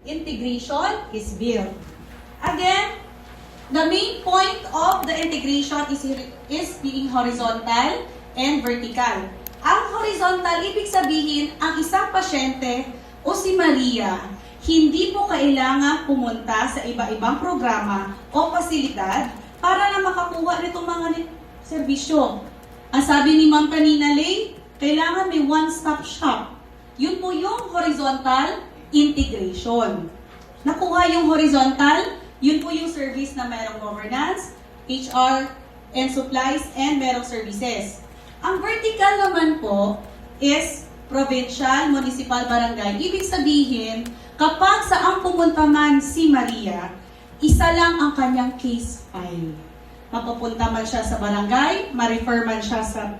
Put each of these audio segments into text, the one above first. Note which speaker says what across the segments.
Speaker 1: integration is built. Again, the main point of the integration is being horizontal and vertical. Ang horizontal, ibig sabihin, ang isang pasyente o si Maria, hindi po kailangan pumunta sa iba-ibang programa o pasilidad para na makakuha nitong mga serbisyo. Ang sabi ni Ma'am kanina, Lay, kailangan may one-stop shop. Yun po yung horizontal integration. Nakuha yung horizontal, yun po yung service na mayroong governance, HR, and supplies, and mayroong services. Ang vertical naman po is provincial, municipal, barangay. Ibig sabihin, kapag saan pumunta man si Maria, isa lang ang kanyang case file. Mapupunta man siya sa barangay, ma-refer man siya sa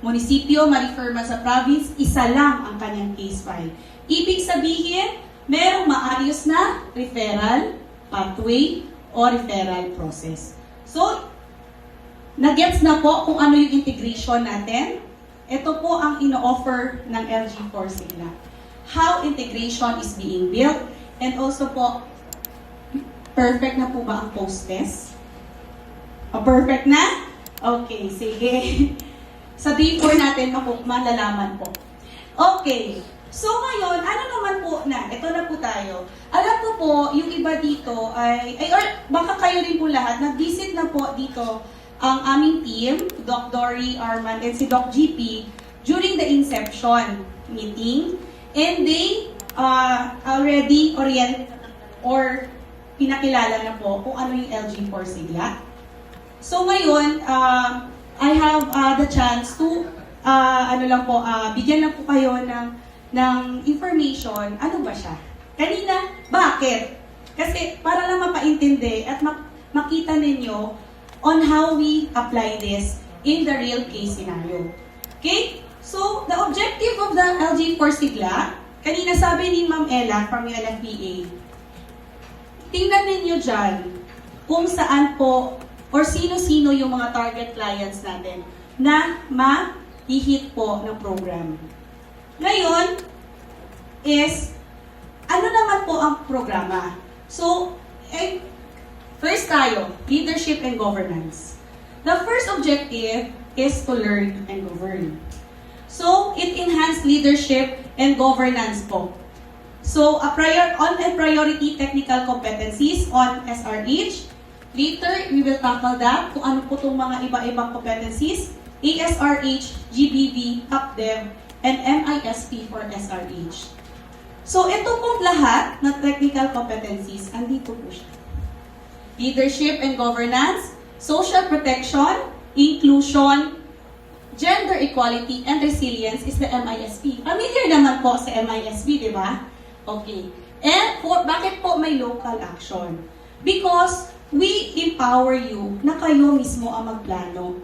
Speaker 1: munisipyo, ma-refer man sa province, isa lang ang kanyang case file. Ibig sabihin, merong maayos na referral pathway o referral process. So, nagets na po kung ano yung integration natin. Ito po ang ino-offer ng LG4 Sigla. How integration is being built, and also po, perfect na po ba ang post-test? Perfect na? Okay, sige. Sabihin po natin, malalaman po. Okay, so ngayon, ano naman po na? Ito na po tayo. Alam ko po, yung iba dito or baka kayo rin po lahat, nag-visit na po dito ang aming team, Doc Dory, Arman, and si Doc GP during the inception meeting. And they already or pinakilala na po kung ano yung LG4 Sigla. So ngayon, I have the chance to bigyan lang po kayo ng information. Ano ba siya? Kanina, bakit? Kasi para lang mapaintindi at makita ninyo on how we apply this in the real case scenario. Okay? So, the objective of the LG4 Sigla, kanina sabi ni Ma'am Ella from UNFPA, tingnan ninyo dyan kung saan po or sino-sino yung mga target clients natin na ma-hit po ng program. Ngayon is, ano naman po ang programa? So, first tayo, leadership and governance. The first objective is to learn and govern. So, it enhances leadership and governance po. So, on priority technical competencies on SRH. Later, we will tackle that, kung ano po itong mga iba-ibang competencies, ASRH, GBV, HAPDEV, and MISP for SRH. So, ito pong lahat na technical competencies, andito po siya. Leadership and governance, social protection, inclusion, gender equality, and resilience is the MISP. Familiar naman po sa MISP, di ba? Okay. And bakit po may local action? Because we empower you na kayo mismo ang magplano.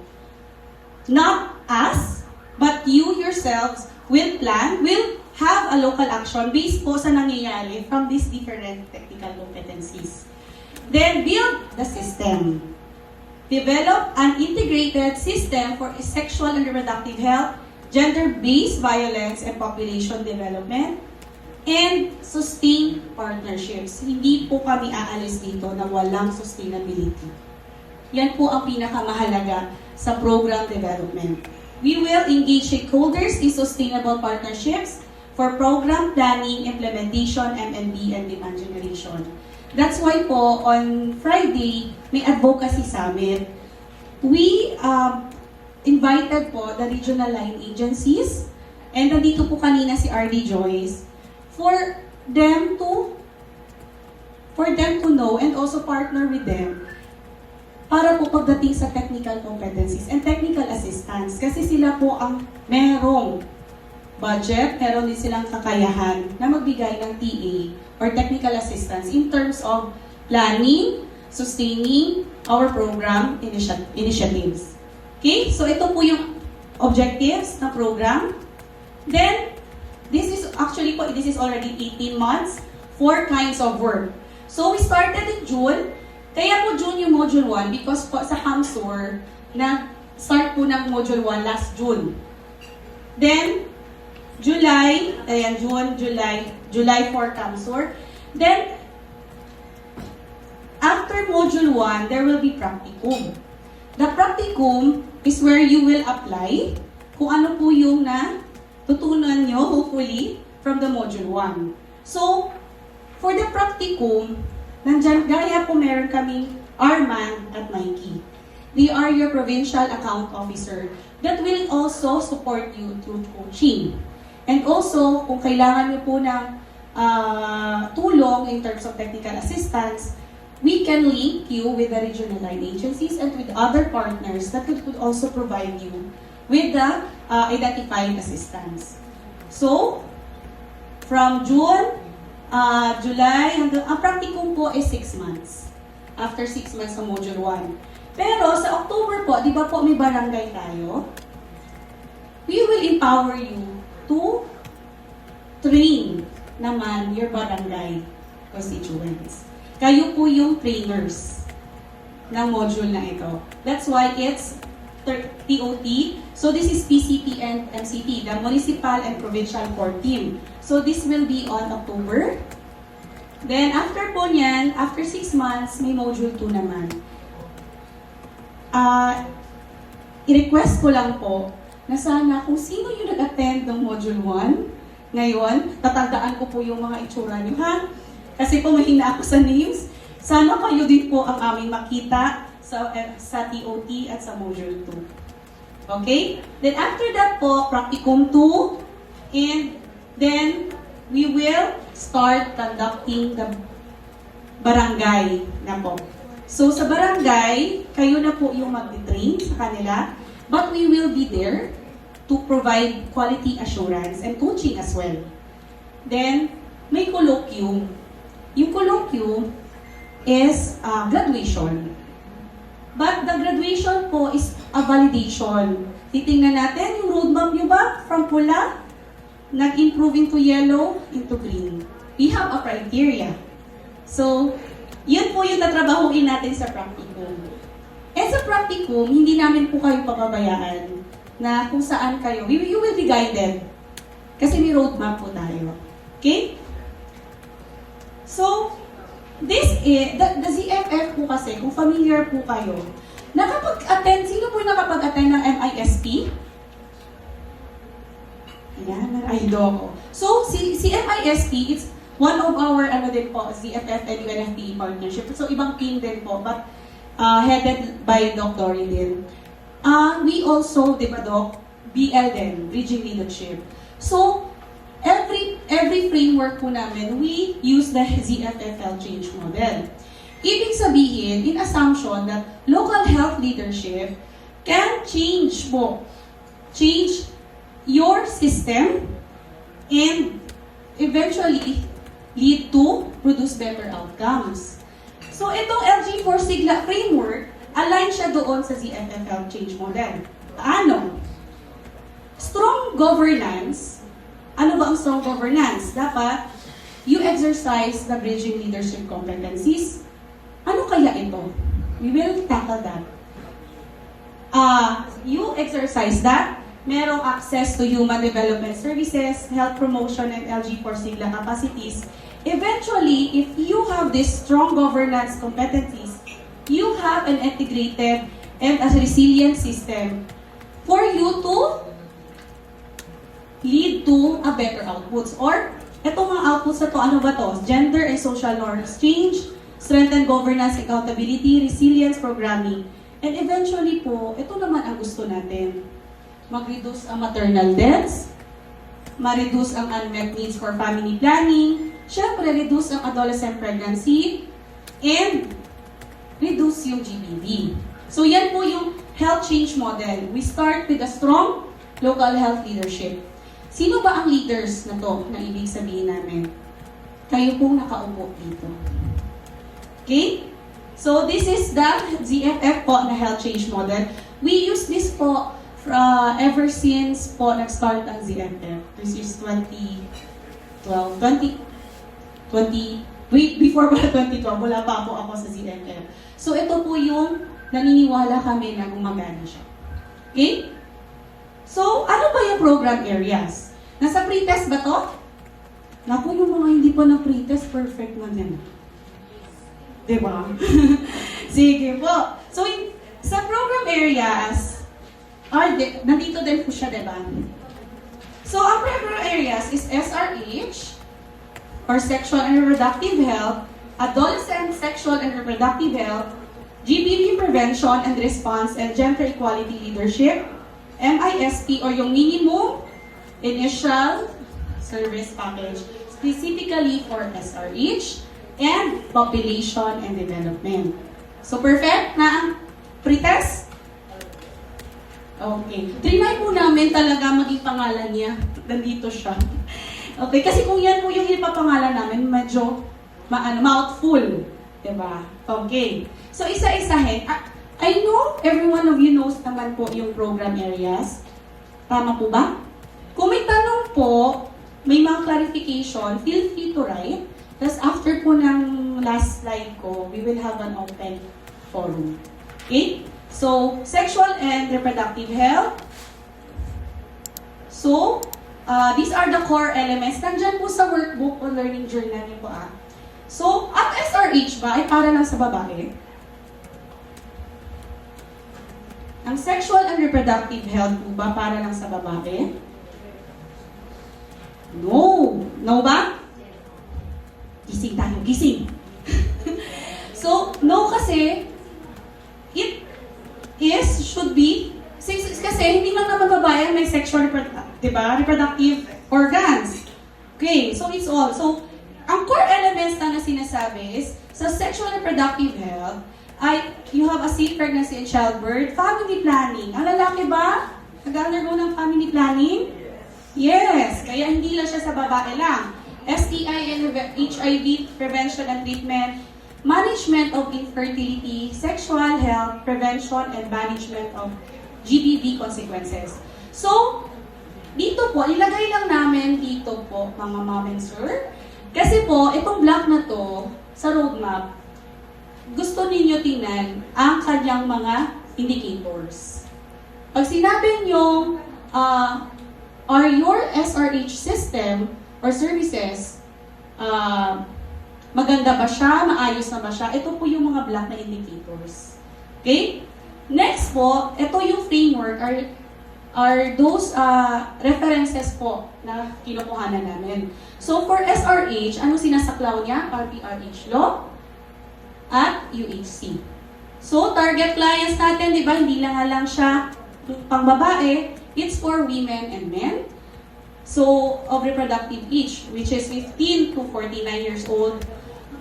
Speaker 1: Not us, but you yourselves will plan, will have a local action based po sa nangyayari from these different technical competencies. Then build the system. Develop an integrated system for sexual and reproductive health, gender-based violence and population development, and sustain partnerships. Hindi po kami aalis dito na walang sustainability. Yan po ang pinakamahalaga sa program development. We will engage stakeholders in sustainable partnerships for program planning, implementation, MNB, and demand generation. That's why po, on Friday, may advocacy summit. We invited po the regional line agencies, and nandito po kanina si RD Joyce, for them to know and also partner with them para po pagdating sa technical competencies and technical assistance. Kasi sila po ang merong budget, meron din silang kakayahan na magbigay ng TA or technical assistance in terms of planning, sustaining our program initiatives. Okay? So ito po yung objectives ng program. Then, this is already 18 months, 4 kinds of work. So we started in June. Kaya po June yung Module 1 because po sa CAMSUR, start po ng Module 1 last June. Then, July 4 CAMSUR. Then, after Module 1, there will be practicum. The practicum is where you will apply kung ano po yung natutunan nyo, hopefully, from the Module 1. So, for the practicum, nandyan, gaya po meron kaming Arman at Mikey. They are your provincial account officer that will also support you through coaching. And also, kung kailangan nyo po ng tulong in terms of technical assistance, we can link you with the regional line agencies and with other partners that could also provide you with the identified assistance. So, from June, July, hanggang, ang practicum po is 6 months. After 6 months sa Module 1. Pero sa October po, di ba po may barangay tayo? We will empower you to train naman your barangay constituents. Kayo po yung trainers ng module na ito. That's why it's TOT. So this is PCP and MCT, the Municipal and Provincial Core Team. So this will be on October. Then after po niyan, after 6 months, may module 2 naman. I-request ko lang po na sana kung sino yung nag-attend ng Module 1 ngayon, tatandaan ko po yung mga itsura nyo, ha? Kasi po mahina ako sa names. Sana kayo din po ang aming makita sa TOT at sa Module 2. Okay? Then after that po, Practicum 2, and then we will start conducting the barangay na po. So, sa barangay, kayo na po yung mag-train sa kanila, but we will be there to provide quality assurance and coaching as well. Then, may colloquium. Yung colloquium is graduation. But the graduation po is a validation. Titingnan natin yung roadmap nyo ba from pula, nag-improve into yellow, into green. We have a criteria. So, yun po yung tatrabahuin natin sa practicum. And sa practicum, hindi namin po kayo pababayaan na kung saan kayo. You will be guided. Kasi may roadmap po tayo. Okay? So, this is, the ZFF po kasi, kung familiar po kayo, nakapag-attend, sino po yung nakapag-attend ng MISP? Ayan, nag-aido ko. So, si MISP, it's one of our, din po, ZFF and UNFPE partnership. So, ibang team din po, but headed by Doc Dory din. We also, di ba Doc, BL din, Bridging Leadership. So, every framework po namin, we use the ZFF change model. Ibig sabihin, in assumption that local health leadership can change your system and eventually lead to produce better outcomes. So, itong LG4 Sigla framework, align siya doon sa ZFF change model. Ano? Strong governance. Ano ba ang strong governance? Dapat, you exercise the bridging leadership competencies. Ano kaya ito? We will tackle that. You exercise that. Merong access to human development services, health promotion, and LG4 Sigla capacities. Eventually, if you have these strong governance competencies, you have an integrated and a resilient system for you to lead to a better outputs. Or, etong mga outputs na to, ano ba to? Gender and social norms change, strengthen governance, accountability, resilience programming. And eventually po, ito naman ang gusto natin. Mag-reduce ang maternal deaths, ma-reduce ang unmet needs for family planning, syempre, reduce ang adolescent pregnancy, and reduce yung GBV. So, yan po yung health change model. We start with a strong local health leadership. Sino ba ang leaders na to na ibig sabihin namin? Kayo pong nakaupo dito. Okay? So, this is the ZFF po na health change model. We use this po ever since po nag-start ang ZFF. This is 2012, before ba 2012, wala pa po ako sa ZFF. So, ito po yung naniniwala kami na gumagana siya. Okay? So, ano ba yung program areas? Nasa pre-test ba to? Naku, yung mga hindi pa na pretest, perfect na din. Diba? Sige po. So, sa program areas, nandito din po siya, diba? So, ang program areas is SRH, or Sexual and Reproductive Health, Adolescent Sexual and Reproductive Health, GBV Prevention and Response and Gender Equality Leadership, MISP, or yung Minimum Initial Service Package, specifically for SRH, and Population and Development. So, perfect na ang pretest? Okay. Trinay po namin talaga maging pangalan niya. Nandito siya. Okay, kasi kung yan po yung ipapangalan namin, medyo mouthful. Diba? Okay. So, isa-isahin. I know every one of you knows naman po yung program areas. Tama po ba? Kung may tanong po, may mga clarification, feel free to write. Tapos after po ng last slide ko, we will have an open forum. Okay? So, sexual and reproductive health. So, these are the core elements. Nandyan po sa workbook o learning journal niyo po . So, ang SRH ba ay para lang sa babae? Ang sexual and reproductive health po ba para lang sa babae? No! No ba? Gising tayo, gising. So, no kasi, should be, kasi hindi lang naman babae ang may sexual, reproductive organs. Okay, so it's all. So, ang core elements na sinasabi is, sa sexual and reproductive health, you have a safe pregnancy and childbirth, family planning. Ang lalaki ba? Nag-undergo ng family planning? Yes, kaya hindi lang siya sa babae lang. STI and HIV prevention and treatment, management of infertility, sexual health, prevention and management of GBV consequences. So, dito po, ilagay lang namin dito po, mga mom and sir. Kasi po, itong block na to, sa roadmap, gusto ninyo tingnan ang kanyang mga indicators. Pag sinabi nyo, are your SRH system or services, maganda ba siya, maayos na ba siya? Ito po yung mga block na indicators. Okay? Next po, ito yung framework are those references po na kinukuhanan namin. So for SRH, ano sinasaklaw niya? RPRH law at UHC. So target clients natin, di ba, hindi lang siya pang babae, it's for women and men. So, of reproductive age, which is 15 to 49 years old.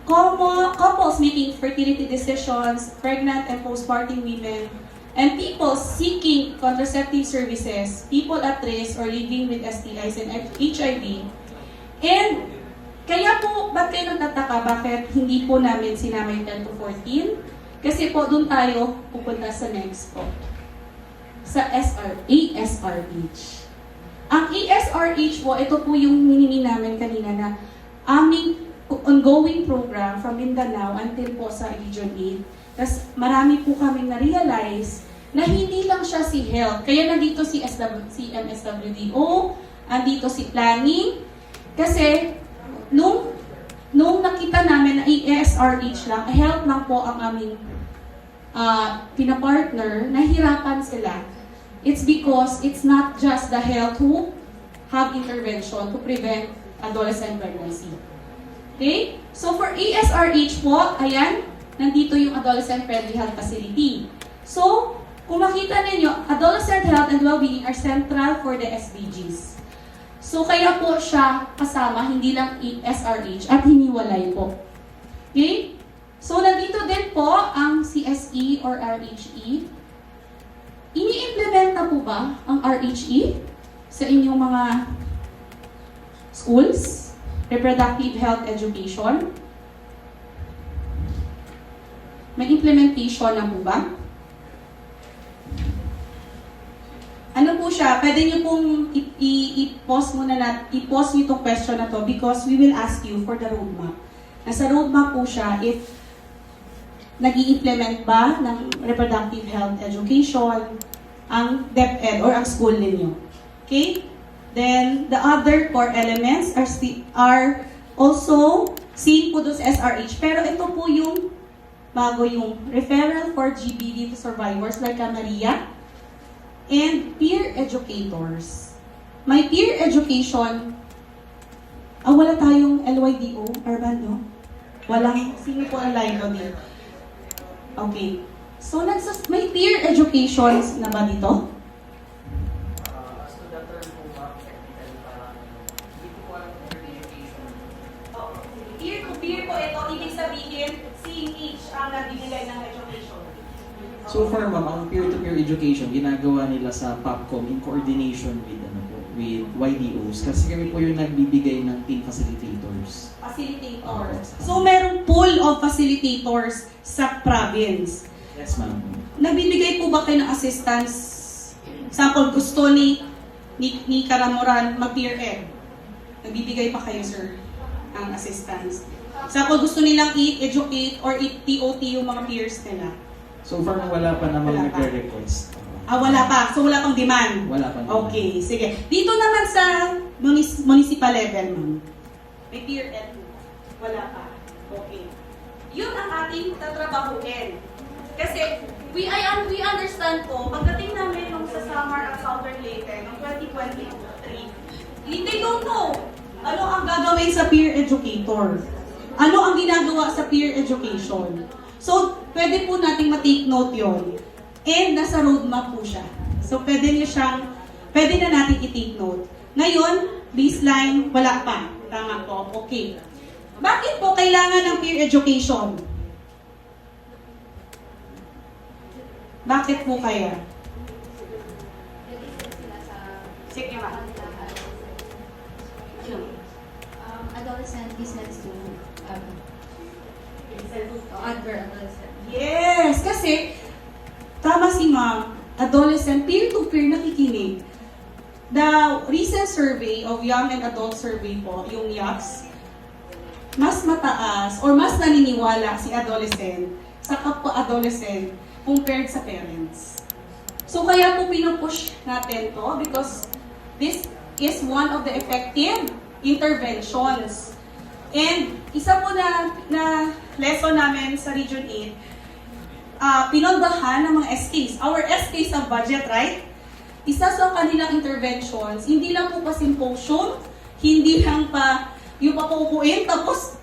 Speaker 1: Couples making fertility decisions, pregnant and postpartum women, and people seeking contraceptive services, people at risk or living with STIs and HIV. And kaya po, ba't kayo nagtataka, bakit hindi po namin sinamay 10 to 14? Kasi po, doon tayo pupunta sa next po. Sa ESRH. Ang ESRH po, ito po yung minimi namin kanina na aming ongoing program from Mindanao until po sa Region 8. Tapos marami po kaming na-realize na hindi lang siya si health. Kaya nandito si MSWDO, andito si planning. Kasi nung nakita namin na ESRH lang, health lang po ang aming pinapartner, nahirapan sila. It's because it's not just the health who have intervention to prevent adolescent pregnancy. Okay? So for ESRH po, ayan, nandito yung Adolescent Friendly Health Facility. So, kung makita ninyo, adolescent health and well-being are central for the SDGs. So kaya po siya kasama, hindi lang ESRH at hiniwalay po. Okay? So nandito din po ang CSE or RHE. Ini-implement na po ba ang RHE sa inyong mga schools? Reproductive health education? May implementation na po ba? Ano po siya? Pwede niyo pong i-pause muna i-pause niyo itong question na to because we will ask you for the roadmap. Nasa roadmap po siya if nag-i-implement ba ng reproductive health education ang DepEd or ang school ninyo. Okay? Then, the other core elements are also same po doon sa SRH. Pero ito po yung bago yung referral for GBV to survivors like Maria and peer educators. May peer education. Wala tayong LYDO, Armando? Walang, sino po ang line doon din? Okay. So, may peer education na ba dito?
Speaker 2: As to the term po, technically parang hindi ko alam kung education.
Speaker 1: Peer to peer po ito, ibig sabihin, CMH ang nagbibigay ng education.
Speaker 3: So far, ma'am, ang peer-to-peer education, ginagawa nila sa POPCOM in coordination with YDOs. Kasi kami po yung nagbibigay ng team facilitators.
Speaker 1: Facilitators. So, merong pool of facilitators sa province.
Speaker 3: Yes, ma'am.
Speaker 1: Nagbibigay po ba kayo ng assistance? Example, gusto ni Karamoran mag-peer ed. Nagbibigay pa kayo, sir, ng assistance. Example, gusto nilang i-educate or i-TOT yung mga peers nila.
Speaker 3: So far, wala pa namang
Speaker 1: Wala pa.
Speaker 3: nagre-request.
Speaker 1: Wala pa. So, wala pang demand.
Speaker 3: Wala pa naman.
Speaker 1: Okay, sige. Dito naman sa municipal level, ma'am. May peer ed po. Wala pa. Okay. Yun ang ating tatrabahuin. Kasi, we understand po, pagdating namin nung sa Samar at Southern Leyte, noong 2023, they don't know ano ang gagawin sa peer educator. Ano ang ginagawa sa peer education. So, pwede po nating ma-take note yon. And nasa roadmap po siya. So, pwede na natin i-take note. Ngayon, baseline, wala pa. Tama po. Okay. Bakit po kailangan ng peer education? Bakit po kaya? Sige, ma'am.
Speaker 4: Adolescent listens to advert adolescent.
Speaker 1: Yes! Kasi, tama si ma'am, adolescent, peer-to-peer nakikinig. The recent survey of Young and Adult Survey po, yung YAPS, mas mataas or mas naniniwala si adolescent sa kapwa-adolescent compared sa parents. So kaya po pinupush natin to because this is one of the effective interventions. And isa po na lesson namin sa Region 8, pinondahan ng mga SKs. Our SKs ang budget, right? Isa sa kanilang interventions, hindi lang po pa symposium, hindi lang pa yung papupuin, tapos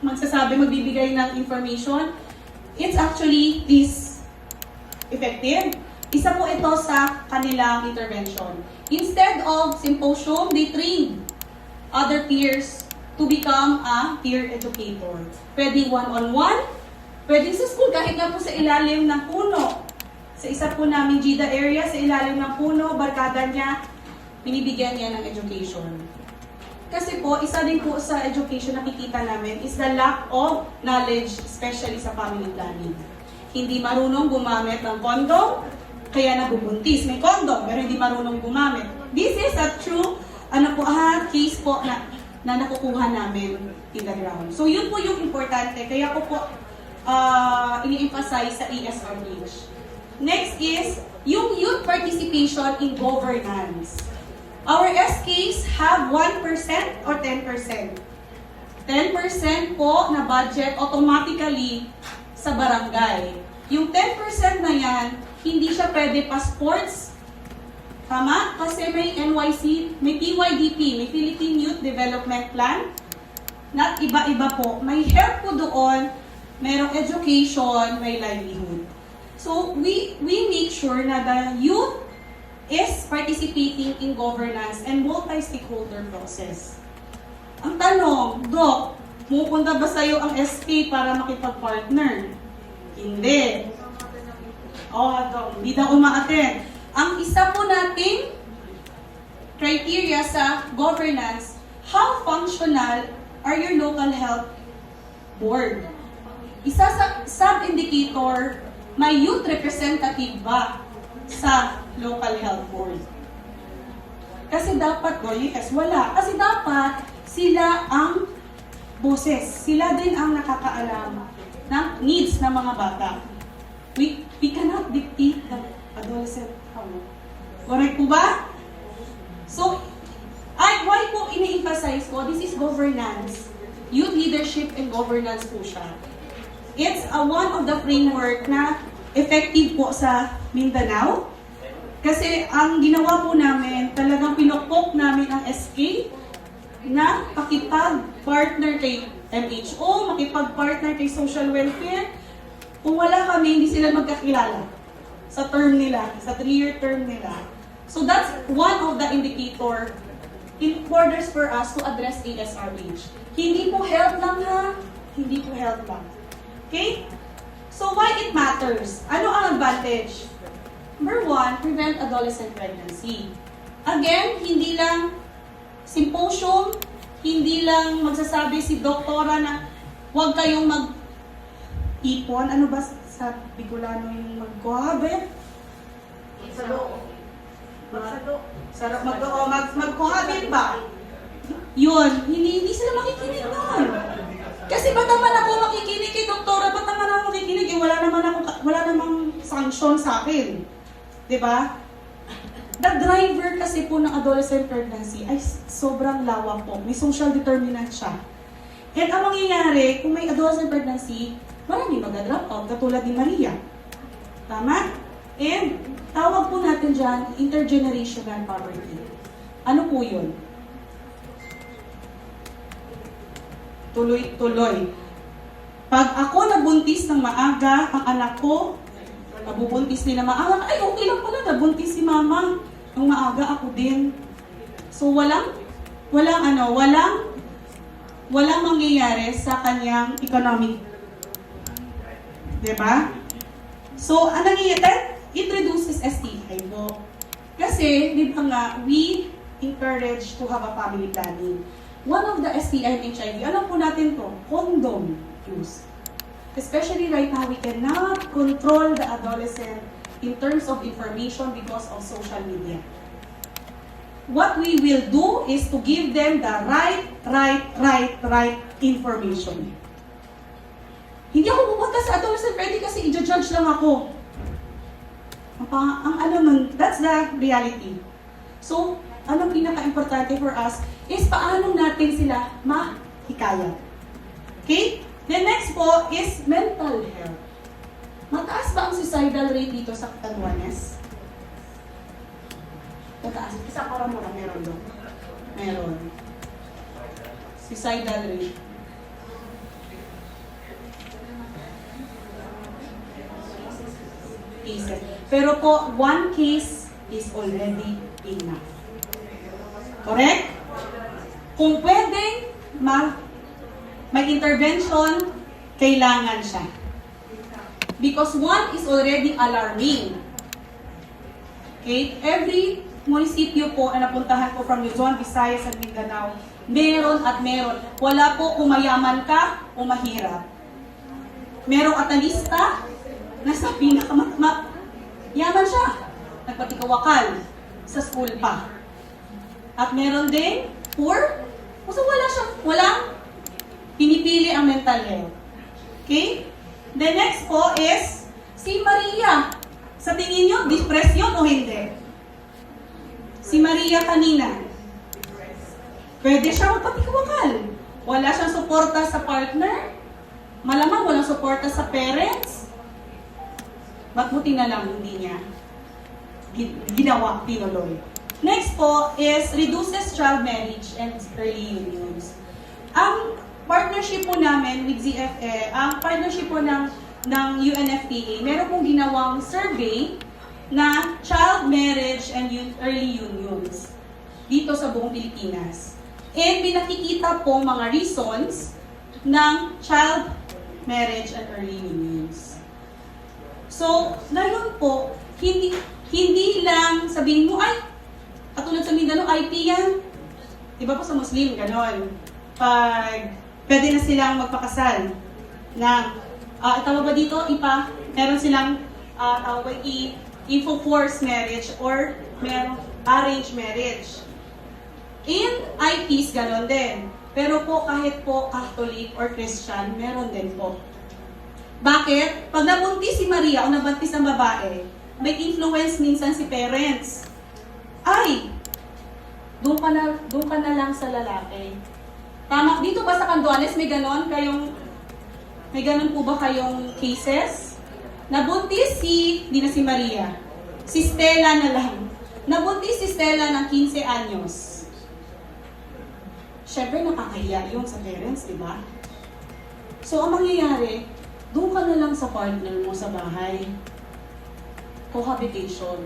Speaker 1: magbibigay ng information. It's actually this effective. Isa po ito sa kanilang intervention. Instead of symposium, they train other peers to become a peer educator. Pwede one-on-one, pwede sa school, kahit nga po sa ilalim ng puno. Sa isa po namin GIDA area, sa ilalim ng puno, barkada niya, binibigyan niya ng education. Kasi po, isa din po sa education na nakikita namin is the lack of knowledge, especially sa family planning. Hindi marunong gumamit ng condom, kaya nabubuntis. May condom, pero hindi marunong gumamit. This is a true case po na nakukuha namin in the ground. So yun po yung importante. Kaya ko po ini-emphasize sa ESRH. Next is yung youth participation in governance. Our SKs have 1% or 10%. 10% po na budget automatically sa barangay. Yung 10% na yan, hindi siya pwede pa sports. Tama? Kasi may NYC, may PYDP, may Philippine Youth Development Plan. Not iba-iba po. May help po doon, mayroong education, may livelihood. So, we make sure na the youth is participating in governance and multi-stakeholder process. Ang tanong, Doc, pupunta ba sa'yo ang SK para makipag-partner? Hindi. Doc, hindi daw umaattend. Ang isa po nating criteria sa governance, how functional are your local health board? Isa sa sub-indicator, may youth representative ba sa local health board? Kasi dapat, yes, wala. Kasi dapat sila ang boses. Sila din ang nakakaalam ng needs ng mga bata. We cannot dictate the adolescent. Correct po ba? So, why po ini-emphasize ko, this is governance. Youth leadership and governance po siya. It's one of the framework na effective po sa Mindanao. Kasi ang ginawa po namin, talagang pinokpok namin ang SK na makipag-partner kay MHO, makipag-partner kay social welfare. Kung wala kami, hindi sila magkakilala sa term nila, sa 3-year term nila. So that's one of the indicator in orders for us to address ASRH. Hindi po health lang ha, hindi po health lang. Okay? So why it matters? Ano ang advantage? Number 1, prevent adolescent pregnancy. Again, hindi lang symposium, hindi lang magsasabi si doktora na huwag kayong mag-ipon. Ano ba sa Bicolano yung mag-cohabit? Mag-cohabit ba? Yun, hindi sila makikinig doon. Kasi ba't naman ako makikinig kay doktora? Ba't naman ako makikinig? Eh, wala namang sanction sa akin. Diba? The driver kasi po ng adolescent pregnancy ay sobrang lawak po. May social determinant siya. And ang mangyayari, kung may adolescent pregnancy, marami mag-drop out, katulad ni Maria. Tama? And tawag po natin dyan, intergenerational poverty. Ano po yun? Tuloy-tuloy. Pag ako nabuntis ng maaga, ang anak ko, nabubuntis din na maaga, ay okay lang pala, nabuntis si mama. Nung maaga ako din. So walang mangyayari sa kanyang economic. Diba? So, ang nangyayari, it reduces STI po. Kasi, di ba nga, we encourage to have a family planning. One of the STI and HIV, alam po natin to, condom use. Especially right now, we cannot control the adolescent in terms of information because of social media. What we will do is to give them the right information. Hindi ako pupunta sa adolescent ready kasi i-judge lang ako. That's the reality. So, anong pinaka-importante for us is paano natin sila mahikayat. Okay? The next po is mental health. Mataas ba ang suicidal rate dito sa Catanduanes? Mataas. Isa para mo lang, meron doon. Meron. Suicidal rate. Cases. Pero po, one case is already enough. Correct? Kung pwedeng may intervention, kailangan siya. Because one is already alarming. Okay? Every munisipyo po na napuntahan ko from Luzon, Visayas, at Mindanao, meron at meron. Wala po kung mayaman ka o mahirap. Merong atalista na sa yaman siya. Nagpatikawakal sa school pa. At meron din poor. Kasi walang pinipili ang mental health. Okay? The next po is si Maria. Sa tingin nyo, depression o hindi? Si Maria kanina. Pwede siya magpatikawakal. Wala siyang suporta sa partner. Malamang walang suporta sa parents. Ba't buti na lang hindi niya ginawa, tinuloy. Next po is reduces child marriage and early unions. Ang partnership po namin with ZFE, ang partnership po ng UNFPA, meron pong ginawang survey na child marriage and early unions dito sa buong Pilipinas. And pinakikita po mga reasons ng child marriage and early unions. So, ngayon po, hindi lang sabihin mo, ay, katulad sa Mindanao, IP yan. Diba po sa Muslim, ganon. Pag pwede na silang magpakasal na, tawag ba dito, meron silang tawag info-force marriage or meron arranged marriage. In IPs, ganon din. Pero po, kahit po Catholic or Christian, meron din po. Bakit? Pag nabuntis si Maria o nabuntis ang babae, may influence minsan si parents. Ay, doon ka na lang sa lalaki. Tama, dito ba sa Canduanes may ganon po ba kayong cases? Nabuntis hindi na si Maria. Si Stella na lang. Nabuntis si Stella ng 15 anyos. Siyempre nakakahiya yun sa parents, di ba? So, ang mangyayari, doon ka na lang sa partner mo sa bahay. Cohabitation.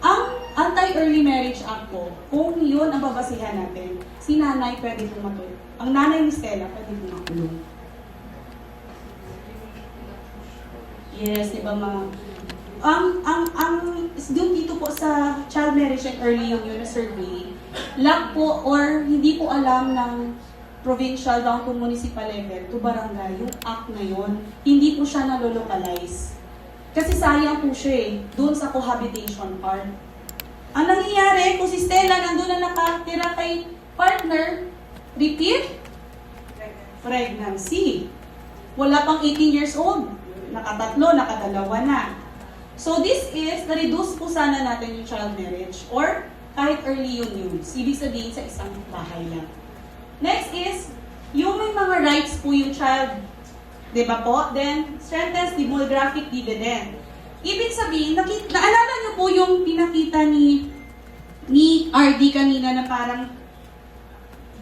Speaker 1: Ang Anti-Early Marriage Act po, kung yun ang babasihan natin, si nanay pwede pong matulog. Ang nanay ni Stella pwede pong makulong. Yes, di ba ma? Doon dito po sa Child Marriage and Early Union Survey, lack po or hindi po alam ng provincial down to municipal level to barangay, yung act na yun, hindi po siya nalolocalize. Kasi sayang po siya doon sa cohabitation part. Ang nangyayari, kung si Stella nandun na nakatira kay partner, repeat, pregnancy. Wala pang 18 years old. Nakatatlo, nakadalawa na. So this is, na-reduce po sana natin yung child marriage or kahit early unions. Ibig sabihin sa isang bahay lang. Next is, yung may mga rights po yung child. Diba po? Then, strengthens demographic dividend. Ibig sabihin, naalala niyo po yung pinakita ni RD kanina na parang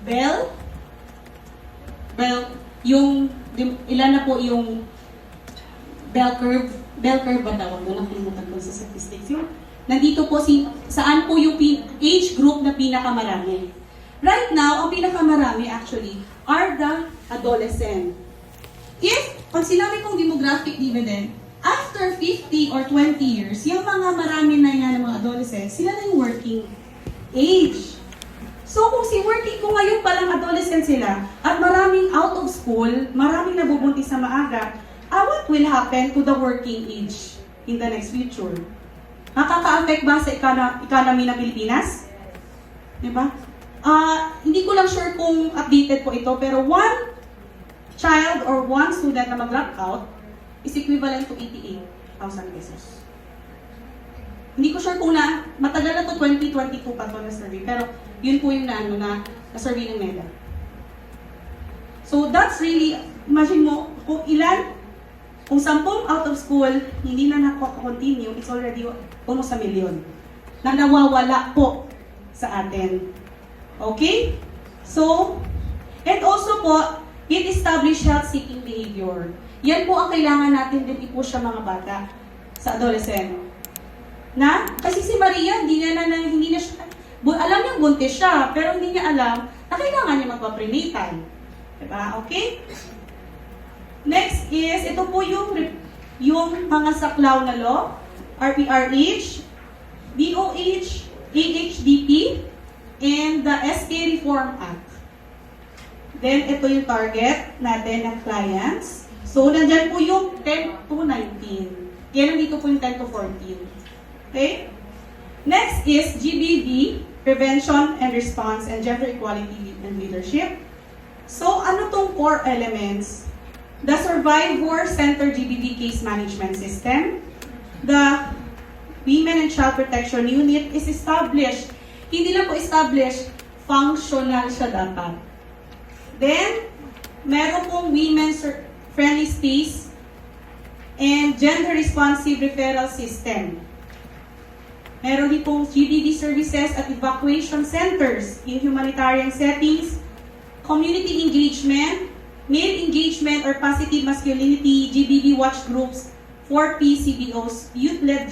Speaker 1: bell, yung, ilan na po yung bell curve ba tawag doon? Nakalimutan ko sa statistics. Yung, nandito po saan po yung age group na pinakamarami. Right now, ang pinakamarami actually are the adolescent. Pag sinabi kong demographic dividend, after 50 or 20 years, yung mga marami na yan ng mga adolescent, sila na yung working age. So kung si working ko ngayon palang adolescent sila, at maraming out of school, maraming nabubuntis sa maaga, what will happen to the working age in the next future? Nakaka-affect ba sa economy ng Pilipinas? Diba? Hindi ko lang sure kung updated po ito, pero one child or one student na mag-drop out is equivalent to 88,000 pesos. Hindi ko sure kung matagal na to 2022 pa to na survey, pero yun po yung na-survey ng MEDA. So that's really, imagine mo, kung 10 out of school, hindi na nako-continue, it's already almost 1 million na nawawala po sa atin. Okay? So, and also po, it established health-seeking behavior. Yan po ang kailangan natin din i-push sa mga bata, sa adolescent. Kasi si Maria, hindi na siya, alam niya buntis siya, pero hindi niya alam na kailangan niya magpa-prenatal. Diba? Okay? Next is, ito po yung mga saklaw na law, RPRH, DOH, AHDP, and the SK Reform Act. Then, ito yung target natin ng clients. So, nandyan po yung 10 to 19. Kaya nandito po yung 10 to 14. Okay? Next is GBV, Prevention and Response and Gender Equality and Leadership. So, ano tong core elements? The Survivor-Centered GBV Case Management System. The Women and Child Protection Unit is established. Hindi lang po established, functional siya dapat. Then, meron pong women-friendly space and gender-responsive referral system. Meron din pong GBV services at evacuation centers in humanitarian settings, community engagement, male engagement or positive masculinity, GBV watch groups, 4P CBOs, youth-led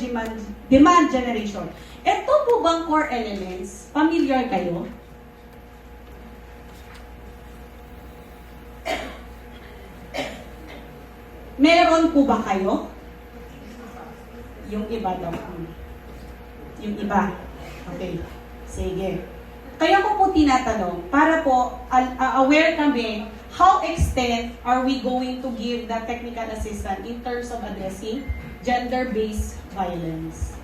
Speaker 1: demand generation. Ito po bang core elements? Familiar kayo? Meron po ba kayo? Yung iba daw. Yung iba. Okay. Sige. Kaya ko po tinatanong, para po aware kami, how extent are we going to give the technical assistance in terms of addressing gender-based violence?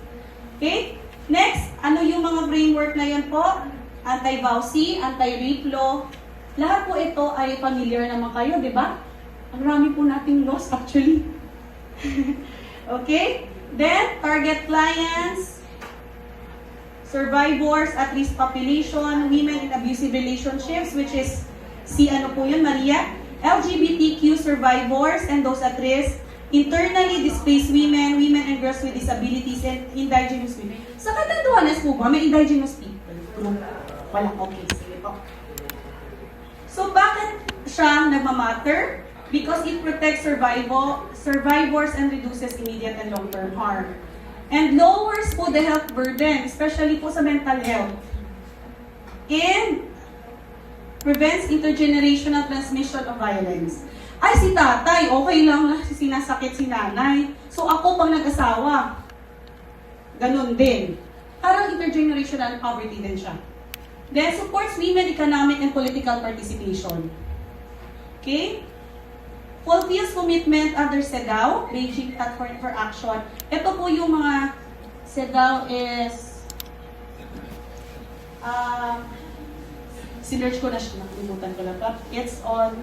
Speaker 1: Okay? Next, ano yung mga framework na yan po? Anti-VAUSI, anti-rape law. Lahat po ito ay familiar naman kayo, di ba? Ang rami po nating laws actually. Okay? Then, target clients. survivors, at-risk population, women in abusive relationships, which is si ano po yun, Maria, LGBTQ survivors and those at risk, internally displaced women, women and girls with disabilities, and indigenous women. Sa Catanduanes po ba, may indigenous people group? Wala, okay, sige po. So bakit siya nagmamatter? Because it protects survivors and reduces immediate and long-term harm. And lowers po the health burden, especially po sa mental health. And prevents intergenerational transmission of violence. Ay, si tatay, okay lang na sinasakit si nanay. So ako pang nag-asawa, ganun din. Parang intergenerational poverty din siya. Then supports women economic and political participation. Okay? Fulfills commitment under CEDAW, Beijing Platform for Action. Ito po yung mga CEDAW is sinerch ko na siya, nakalimutan ko lang. It's on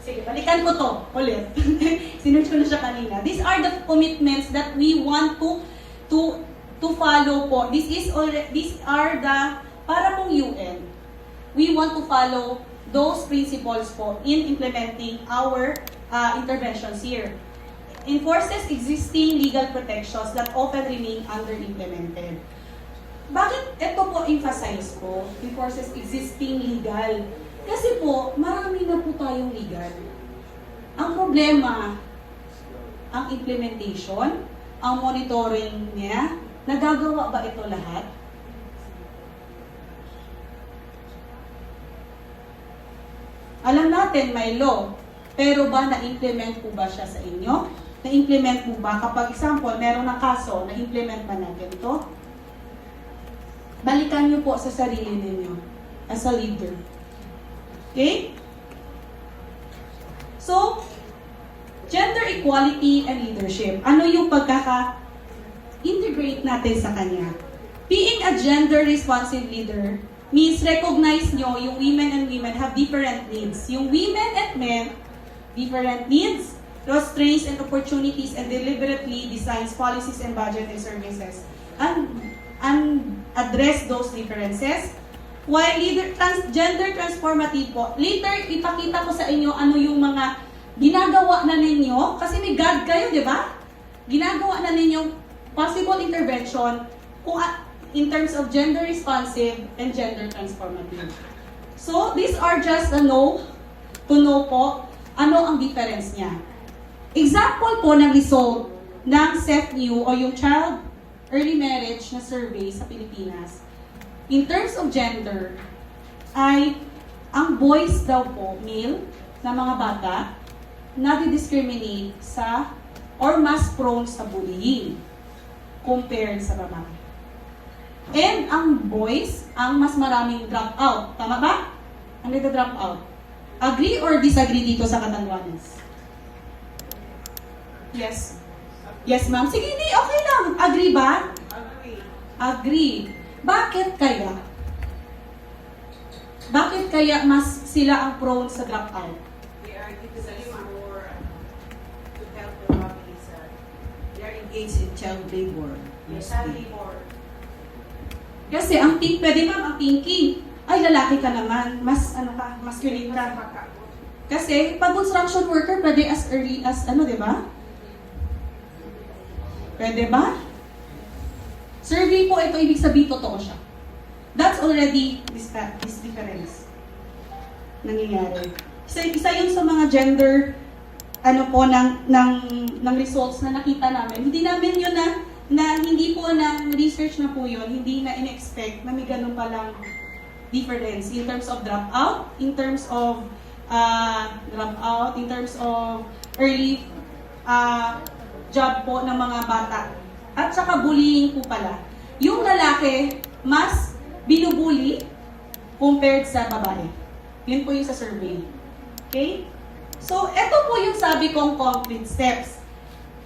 Speaker 1: sige, balikan ko to ulit. Sinerch ko na siya kanina. These are the commitments that we want to follow po. These are the para pong UN. We want to follow those principles po in implementing our interventions here. Enforces existing legal protections that often remain under-implemented. Bakit ito po emphasize ko? Enforces existing legal. Kasi po, marami na po tayong legal. Ang problema, ang implementation, ang monitoring niya, nagagawa ba ito lahat? Alam natin may law, pero ba na-implement po ba siya sa inyo? Na-implement po ba? Kapag example, meron na kaso, na-implement ba natin ito? Balikan niyo po sa sarili ninyo as a leader. Okay? So, gender equality and leadership. Ano yung pagkaka-integrate natin sa kanya? Being a gender-responsive leader means recognize nyo yung women and women have different needs. Yung women and men, different needs, constraints and opportunities, and deliberately designs policies and budget and services. And address those differences. While gender transformative po, later ipakita ko sa inyo ano yung mga ginagawa na ninyo, kasi may God kayo, di ba? Ginagawa na ninyo possible intervention kung in terms of gender responsive and gender transformative. So, these are just to know po ano ang difference niya. Example po ng result ng CEFNU o yung Child Early Marriage na survey sa Pilipinas. In terms of gender, ay ang boys daw po, male, na mga bata, nadi-discriminate sa or mas prone sa bullying compared sa babae. And ang boys, ang mas maraming drop out. Tama ba? Ang drop out. Agree or disagree dito sa Catanduanes? Yes. Yes, ma'am. Sige, hindi. Okay lang. Agree ba? Agree. Bakit kaya? Bakit kaya mas sila ang prone sa drop out?
Speaker 5: They are utilized for to help the families. They are engaged in child labor. mostly.
Speaker 1: Kasi ang pwede ma'am, ang thinking, ay lalaki ka naman, mas masculine ka. Kasi pag construction worker, pwede as early as di ba? Pwede ba? Survey po, ito ibig sabihin, totoo siya. That's already this difference nangyayari. Isa yun sa mga gender ng results na nakita namin. Hindi namin yun na hindi po ng research na po yun, hindi na in-expect na may ganun palang difference in terms of dropout, in terms of early job po ng mga bata. At saka bullying po pala. Yung lalaki, mas binubuli compared sa babae. Yun po yung sa survey. Okay? So, ito po yung sabi kong concrete steps.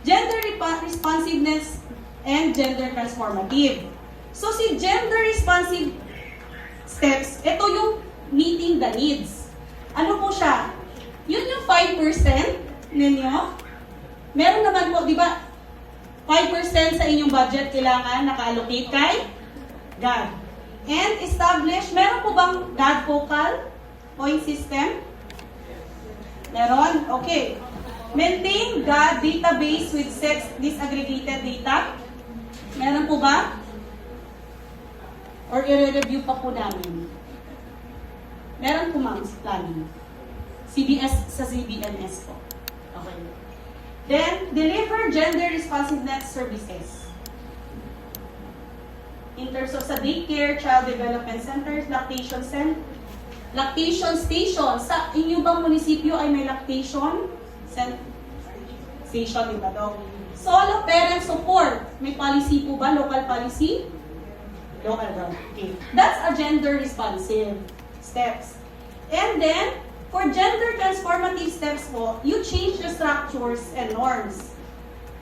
Speaker 1: Gender responsiveness and gender transformative. So, si gender responsive steps, ito yung meeting the needs. Ano po siya? Yun yung 5% ninyo. Meron naman po, di ba, 5% sa inyong budget kailangan naka-allocate kay God. And establish, meron po bang God focal point system? Meron? Okay. Maintain God database with sex disaggregated data. Meron po ba? Or i-review pa po namin? Meron po ma'am sa planning. CBS sa CBNS po. Okay. Then, deliver gender responsive net services. In terms of sa daycare, child development centers, lactation station. Sa inyo bang munisipyo ay may lactation station, di ba daw? Solo parent support. May policy po ba? Local policy? Local daw. Okay. That's a gender responsive steps. And then, for gender transformative steps po, you change the structures and norms.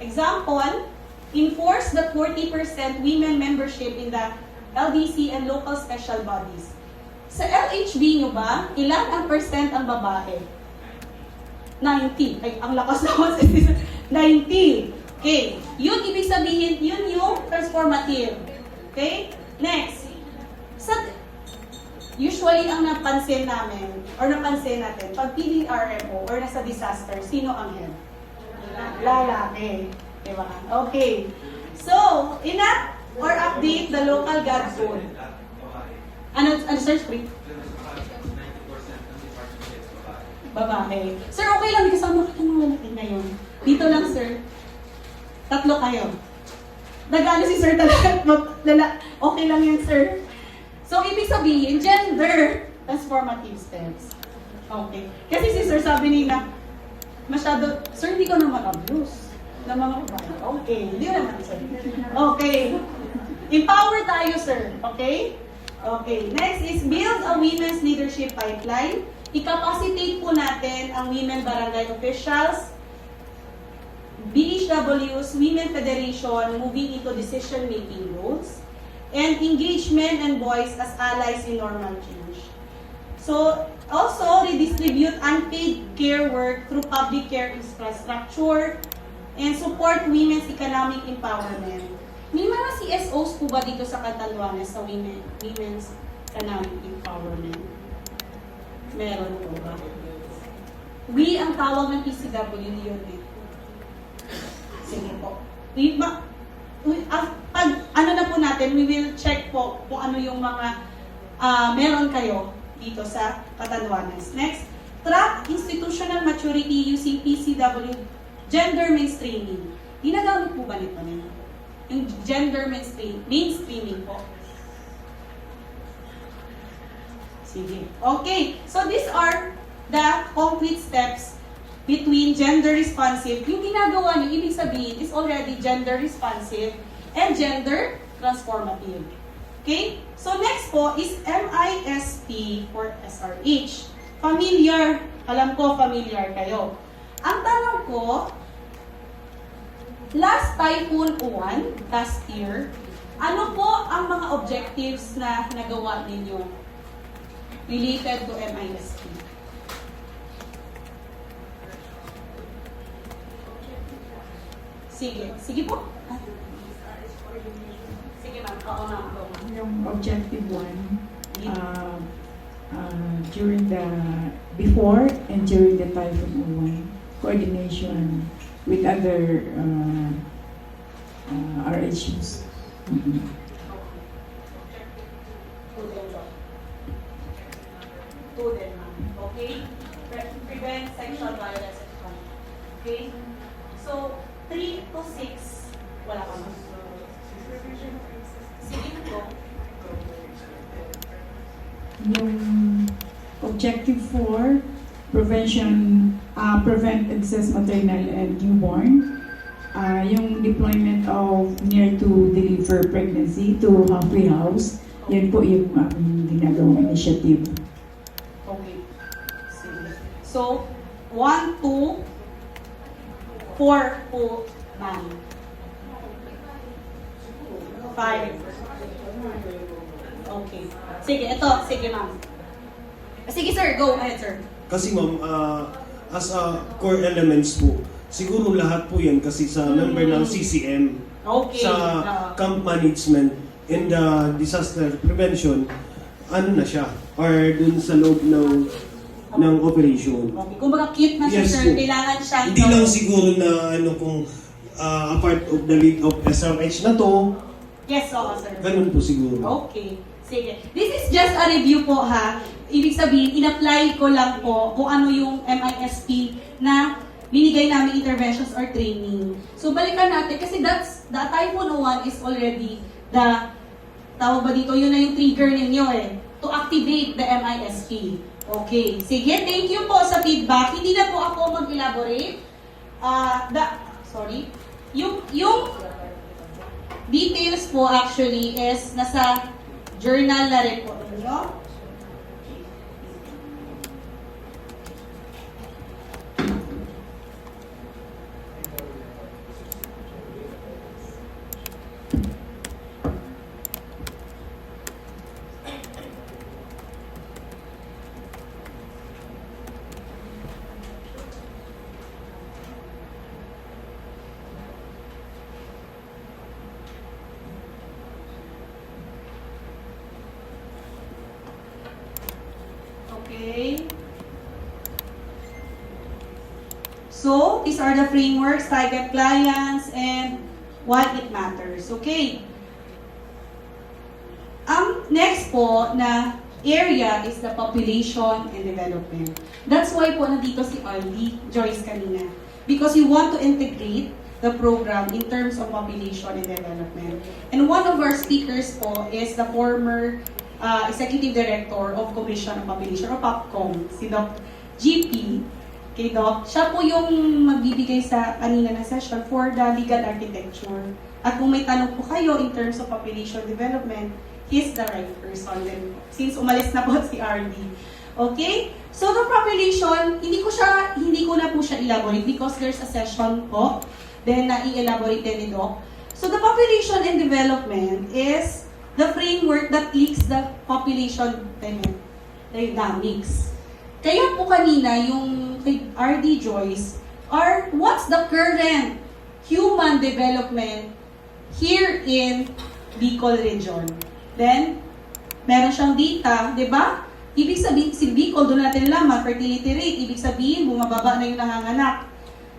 Speaker 1: Example, enforce the 40% women membership in the LDC and local special bodies. Sa LHB nyo ba, ilan ang percent ang babae? 90. Ay, ang lakas naman sa 90. Okay. Yun, ibig sabihin, yun yung transformative. Okay? Next. Usually, ang napansin namin, or napansin natin, pag PDRMO or nasa disaster, sino ang head? Lalaki. Diba? Okay. So, enact or update the local God code. Ano search free? Babae. Sir, okay lang, kasama ka ng lalaki ngayon. Dito lang, sir. 3 kayo. Nag-ano si sir talaga? Okay lang yan, sir. So, ibig sabihin, gender transformative steps. Okay. Kasi si sir sabi nila, masyado, sir, hindi ko na mag-abuse ng mga babae. Okay. Hindi naman, sir. Okay. Empower tayo, sir. Okay? Okay. Next is build a women's leadership pipeline. I-capacitate po natin ang women barangay officials, BHWs, Women Federation moving into decision-making roles, and engagement and voice as allies in normal change. So, also redistribute unpaid care work through public care infrastructure and support women's economic empowerment. May mga CSOs po ba dito sa Catanduanes sa women's economic empowerment? Meron po ba? We, ang tawag ng PCW yun eh. Sige po. Pag ano na po natin, we will check po kung ano yung mga meron kayo dito sa Catanduanes. Next, track institutional maturity using PCW gender mainstreaming. Ginagamit po ba nito nila? Yung gender mainstreaming po. Sige. Okay. So these are the concrete steps between gender responsive. Yung ginagawa niyo, ibig sabihin, is already gender responsive and gender transformative. Okay? So next po is MISP for SRH. Familiar. Alam ko, familiar kayo. Ang tanong ko, last Typhoon 1, last year, ano po ang mga objectives na nagawa ninyo related to MISP? Sige. Sige po. Sige ma'am. Oo ma'am.
Speaker 6: Yung objective 1, before and during the Typhoon 1, coordination with other RHUs. Mm-hmm.
Speaker 1: Student ma'am. Okay? Prevent sexual violence at home. Okay? So, 3 to 6, wala ka ma'am. Sige po.
Speaker 6: Yung objective 4, prevent excess maternal and newborn. Yung deployment of near to deliver pregnancy to halfway house, yan po yung ginagawang initiative.
Speaker 1: Okay. Sige. So, 1, 2, 4 po, ma'am. 5. Okay. Sige, ito. Sige, ma'am. Sige, sir. Go ahead, sir.
Speaker 7: Kasi ma'am, as a core elements po Siguro lahat po yan kasi sa member ng CCM,
Speaker 1: Okay.
Speaker 7: sa camp management and disaster prevention, ano na siya, or dun sa loob ng operation.
Speaker 1: Okay. Kung baka cute na siya,
Speaker 7: Yes
Speaker 1: sir,
Speaker 7: po.
Speaker 1: kailangan siya.
Speaker 7: Hindi lang siguro na ano kung a part of the lead of SRH na to,
Speaker 1: Yes, oo, sir.
Speaker 7: ganun po siguro.
Speaker 1: Okay. Sige. This is just a review po, ha. Ibig sabihin, in-apply ko lang po kung ano yung MISP na binigay namin interventions or training. So, balikan natin kasi that's, the Typhoon 1 is already the, tawag ba dito, yun na yung trigger ninyo to activate the MISP. Okay. Sige, thank you po sa feedback. Hindi na po ako mag-elaborate. Yung details po actually is nasa journal na rin po ninyo. Okay. So, these are the frameworks, target clients, and what it matters. Okay. Ang next po na area is the population and development. That's why po nandito si RD, Joyce kanina. Because we want to integrate the program in terms of population and development. And one of our speakers po is the former Executive Director of Commission on Population or POPCOM, si Doc GP. Kay Doc, siya po yung magbibigay sa kanina na session for the legal architecture. At kung may tanong po kayo in terms of population development, he's the right person then, since umalis na po si RD. Okay? So the population, hindi ko na po siya elaborate because there's a session po then na i-elaborate din ni Doc. So the population and development is the framework that links the population dynamics. Kaya po kanina yung kay RD Joyce are what's the current human development here in Bicol region. Then, meron siyang data, di ba? Ibig sabihin, si Bicol, doon natin laman, fertility rate, ibig sabihin, bumababa na yung nanganganak.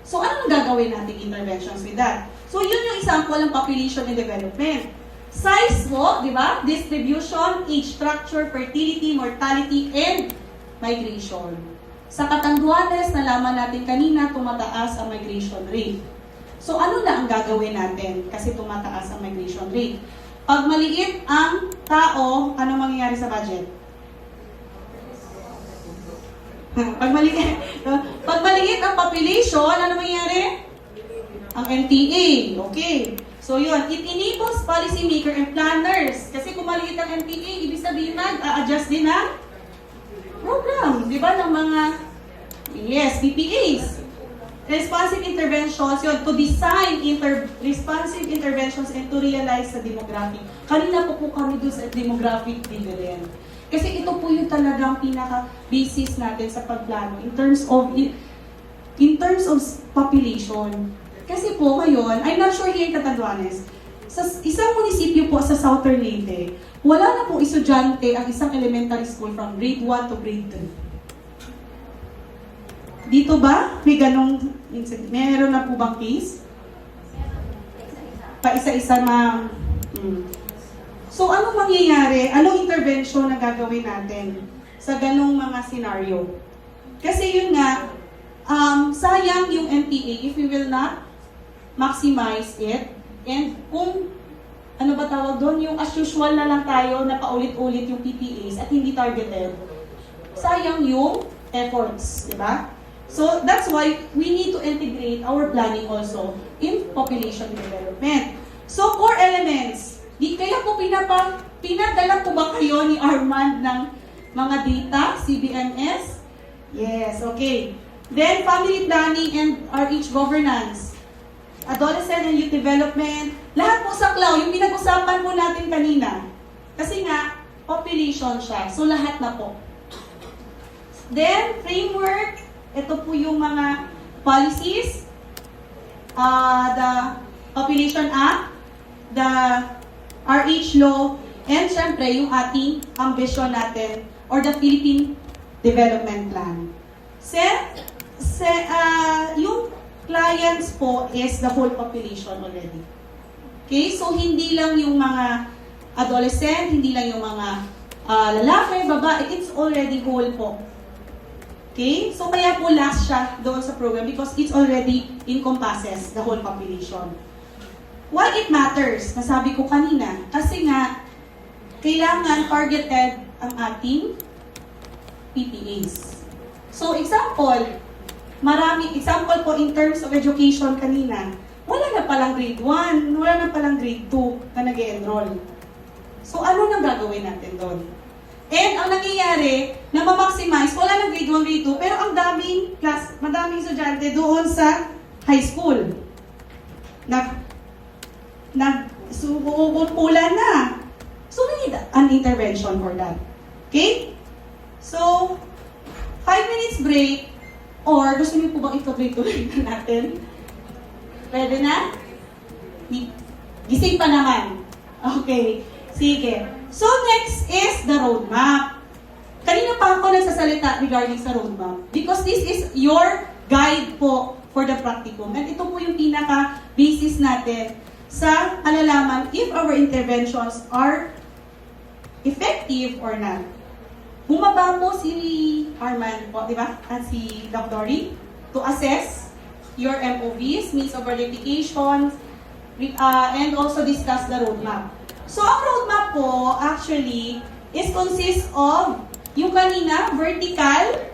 Speaker 1: So, anong gagawin natin interventions with that? So, yun yung example ng population and development. Size po, di ba? Distribution, age structure, fertility, mortality, and migration. Sa Catanduanes, nalaman natin kanina, tumataas ang migration rate. So, ano na ang gagawin natin? Kasi tumataas ang migration rate. Pag maliit ang tao, ano mangyayari sa budget? Pag maliit ang population, ano mangyayari? Ang NTA. Okay. So yun, it enables policymaker and planners. Kasi kung maliit ang NTA, ibig sabihin mag-a-adjust din ang program. Di ba? Ng mga, PPAs. Responsive interventions, yun, to design responsive interventions and to realize the demographic. Kanina po kami doon sa demographic dividend. Kasi ito po yung talagang pinaka-basis natin sa pagplano in terms of population. Kasi po ngayon, I'm not sure here in Catanduanes, sa isang munisipyo po sa Southern Leyte, wala na pong estudyante ang isang elementary school from grade 1 to grade 3. Dito ba? May ganong incident? Meron na po bang case? Pa-isa-isa na. So, anong mangyayari? Anong intervention na gagawin natin sa ganong mga senaryo? Kasi yun nga, sayang yung NPA if we will not maximize it. And kung, ano ba tawag doon? Yung as usual na lang tayo na paulit-ulit yung PPAs at hindi targeted. Sayang yung efforts, di ba? So, that's why we need to integrate our planning also in population development. So, core elements. Kaya po pinadala po ba kayo ni Armand ng mga data, CBMS? Yes, okay. Then, family planning and RH governance. Adolescent and youth development. Lahat po sa CLAW, yung pinag-usapan po natin kanina. Kasi nga, population siya. So, lahat na po. Then, framework. Ito po yung mga policies. the Population Act, the RH Law, and syempre yung ating ambisyon natin or the Philippine Development Plan. Yung clients po is the whole population already. Okay? So, hindi lang yung mga adolescent, hindi lang yung mga lalaki, babae, it's already whole po. Okay? So, kaya po last siya doon sa program because it's already encompasses the whole population. Why it matters? Nasabi ko kanina. Kasi nga, kailangan targeted ang ating PPAs. So, example po in terms of education kanina, wala na palang grade 1, wala na palang grade 2 na nag-enroll. So, ano nang gagawin natin doon? And ang nangyayari, na ma-maximize, wala na grade 1, grade 2, pero ang madaming estudyante doon sa high school. Nagsubukulan na. So, we need an intervention for that. Okay? So, 5 minutes break, or gusto niyo po bang ituloy-tuloy na natin? Pwede na? Gising pa naman. Okay. Sige. So, next is the roadmap. Kanina pa ako nagsasalita regarding sa roadmap. Because this is your guide po for the practicum. And ito po yung pinaka-basis natin sa alalaman if our interventions are effective or not. Bumaba po si Arman po, di ba? At si Dr. Dory to assess your MOVs, means of verification, and also discuss the roadmap. So, ang roadmap po, actually, is consists of yung kanina, vertical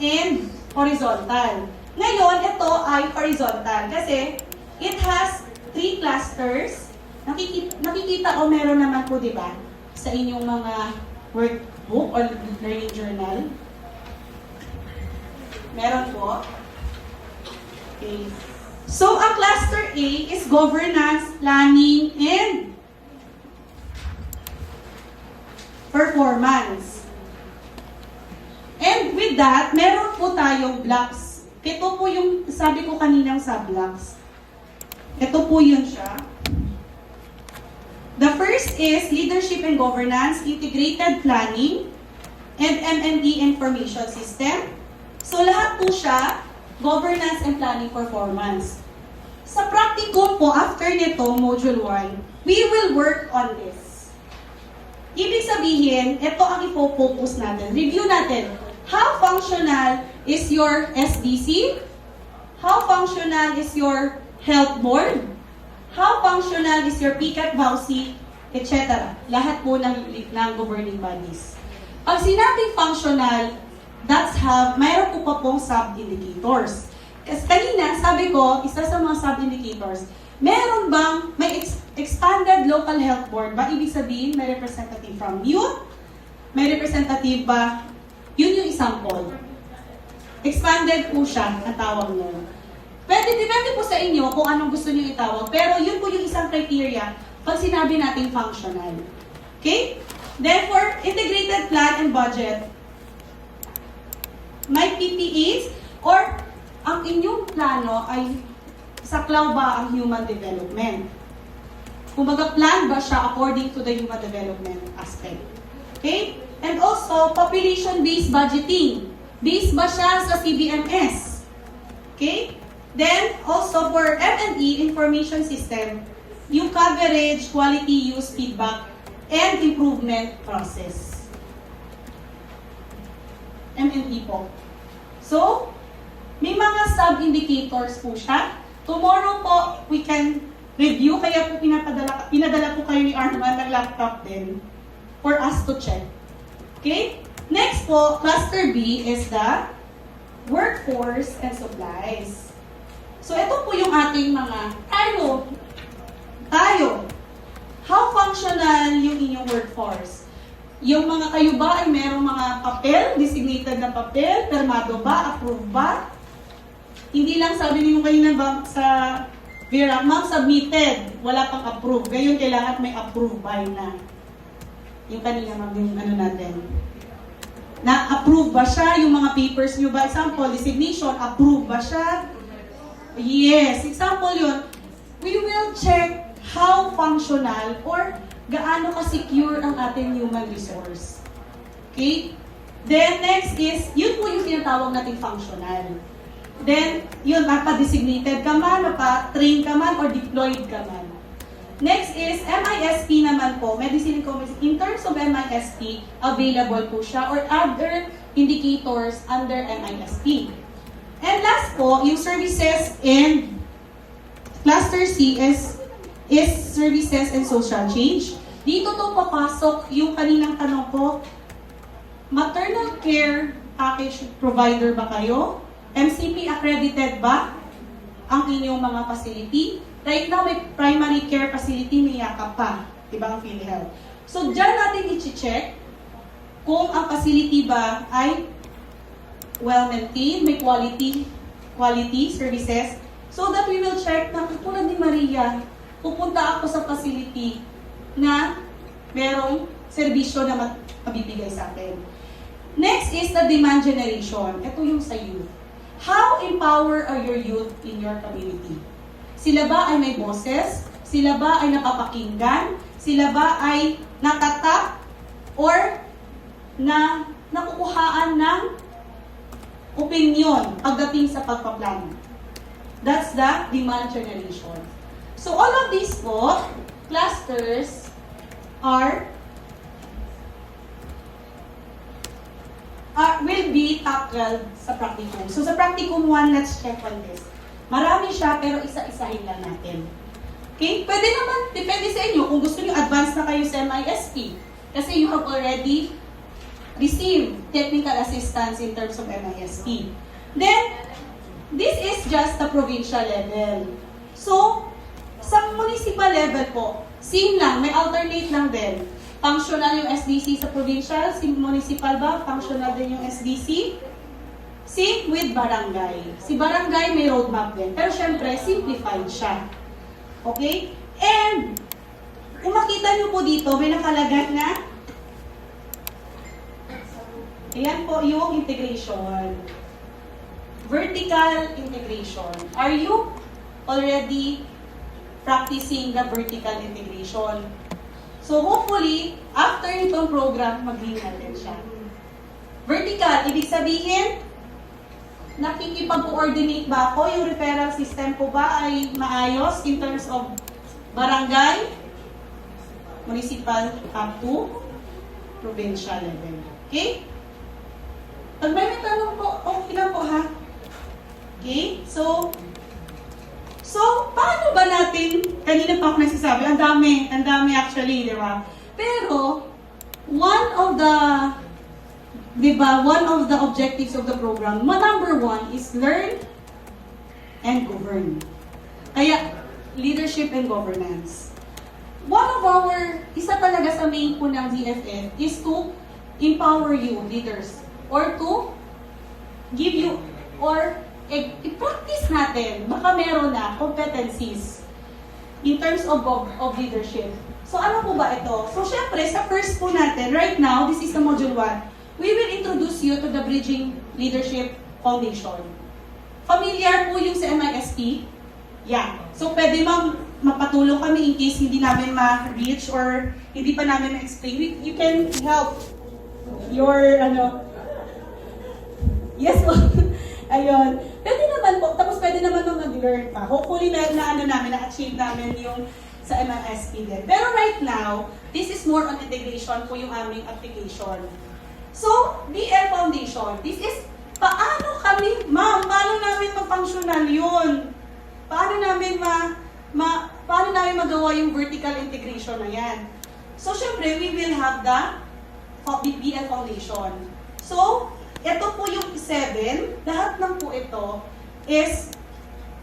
Speaker 1: and horizontal. Ngayon, ito ay horizontal kasi it has 3 clusters. Nakikita o meron naman po, di ba, sa inyong mga workbook or learning journal. Meron po. Okay. So, ang cluster A is governance, planning, and performance. And with that, meron po tayong blocks. Ito po yung sabi ko kaninang sub-blocks. Ito po yun siya. The first is leadership and governance, integrated planning, and MME information system. So lahat po siya, governance and planning performance. Sa practicum po, after nito, module 1, we will work on this. Ibig sabihin, ito ang ipo-focus natin. Review natin. How functional is your SDC? How functional is your health board? How functional is your PCAT, BAUSI, etc. Lahat po ng governing bodies. Pag sinabing functional, mayroon po pa pong sub-indicators. Kasi kanina, sabi ko, isa sa mga sub-indicators, meron bang, may expanded local health board ba? Ibig sabihin, may representative from youth? May representative ba? Yun yung example. Expanded po siya, ang tawag mo. Depende po sa inyo kung anong gusto niyo itawag. Pero yun po yung isang criteria pag sinabi natin functional. Okay? Then for integrated plan and budget, may PPAs or ang inyong plano ay saklaw ba ang human development? Kumbaga, plan ba siya according to the human development aspect? Okay? And also, population-based budgeting. Based ba siya sa CBMS? Okay? Then, also for M&E, information system, yung coverage, quality, use, feedback, and improvement process. M&E po. So, may mga sub-indicators po siya. Tomorrow po, we can review. Kaya po pinadala po kayo ni Arman ng laptop din for us to check. Okay? Next po, cluster B is the workforce and supplies. So, ito po yung ating mga tayo. How functional yung inyong workforce? Yung mga kayo ba ay merong mga papel, designated na papel, permado ba, approved ba? Hindi lang sabi niyo kanina ba sa VERAC, ma'am, submitted, wala pang approved. Ngayon kailangan may approved by na. Yung kanina ma'am, yung ano natin. Na-approve ba siya? Yung mga papers niyo ba? Example, designation, approve ba siya? Yes, example yun. We will check how functional or gaano ka-secure ang ating human resource. Okay? Then, next is, yun po yung tinatawag nating functional. Then, yun, mapa-designated ka man, mapa-train ka man, or deployed ka man. Next is, MISP naman po, Medicine and Commerce. In terms of MISP, available po siya, or other indicators under MISP. And last po, yung services and cluster C is services and social change. Dito to papasok yung kaninang tanong ko, maternal care package provider ba kayo? MCP accredited ba ang inyong mga facility? Right now, may primary care facility, may yakap pa. Diba ang PhilHealth? So, dyan natin i-check kung ang facility ba ay well-maintained, may quality services, so that we will check na tulad ni Maria, pupunta ako sa facility na merong serbisyo na mabibigay sa akin. Next is the demand generation. Ito yung sa youth. How empower are your youth in your community? Sila ba ay may boses? Sila ba ay napapakinggan? Sila ba ay natatap? Or na nakukuhaan ng opinion pagdating sa pagpaplano? That's the demand generation. So all of these po, clusters will be tackled sa practicum. So sa practicum 1, let's check on this. Marami siya, pero isa-isahin lang natin. Okay? Pwede naman, depende sa inyo, kung gusto niyo advance na kayo sa MISP. Kasi you have already received technical assistance in terms of MISP. Then, this is just the provincial level. So, sa municipal level po, same lang, may alternate lang din. Functional yung SDC sa provincial, si municipal ba? Functional din yung SDC. Same with barangay. Si barangay may roadmap din. Pero syempre, simplified siya. Okay? And, kung makita nyo po dito, may nakalagay na ayan po yung integration. Vertical integration. Are you already practicing the vertical integration? So hopefully, after itong program, mag-link natin siya. Vertical, ibig sabihin, nakikipag-coordinate ba ako? Yung referral system ko ba ay maayos in terms of barangay, municipal, up to provincial level. Okay? Pag may tanong po, okay lang po ha? Okay? So, paano ba natin, kanina pa ako nagsasabi, ang dami actually, di ba? Pero, one of the objectives of the program, number 1 is learn and govern. Kaya, leadership and governance. Isa talaga sa main po ng DFF is to empower you, leaders, or to give you, or i-practice natin, baka meron na competencies in terms of leadership. So ano po ba ito? So syempre, sa first po natin, right now, this is the module 1, we will introduce you to the Bridging Leadership Foundation. Familiar po yung sa MISP? Yeah. So pwede mapatulong kami in case hindi namin ma-reach or hindi pa namin ma-explain. You can help your, yes po. Ayun. Pwede naman po, tapos pwede naman mag-learn pa. Hopefully, na-achieve namin yung sa MISP din. Pero right now, this is more on integration po yung aming application. So, BL Foundation, this is, paano paano namin ma-functional yun? Paano namin magawa yung vertical integration na yan? So, syempre, we will have the BL Foundation. So, ito po yung 7, lahat ng po ito is,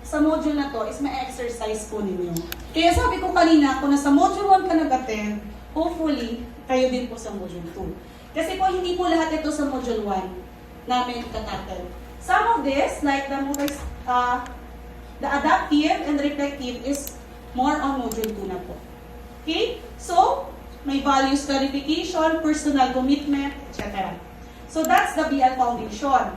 Speaker 1: sa module na to, is ma-exercise po ninyo. Kaya sabi ko kanina, kung nasa module 1 ka nag-attend, hopefully, kayo din po sa module 2. Kasi po, hindi po lahat ito sa module 1 namin katatel. Some of this, like the adaptive and reflective is more on module 2 na po. Okay? So, may values clarification, personal commitment, etc. So, that's the BL Foundation.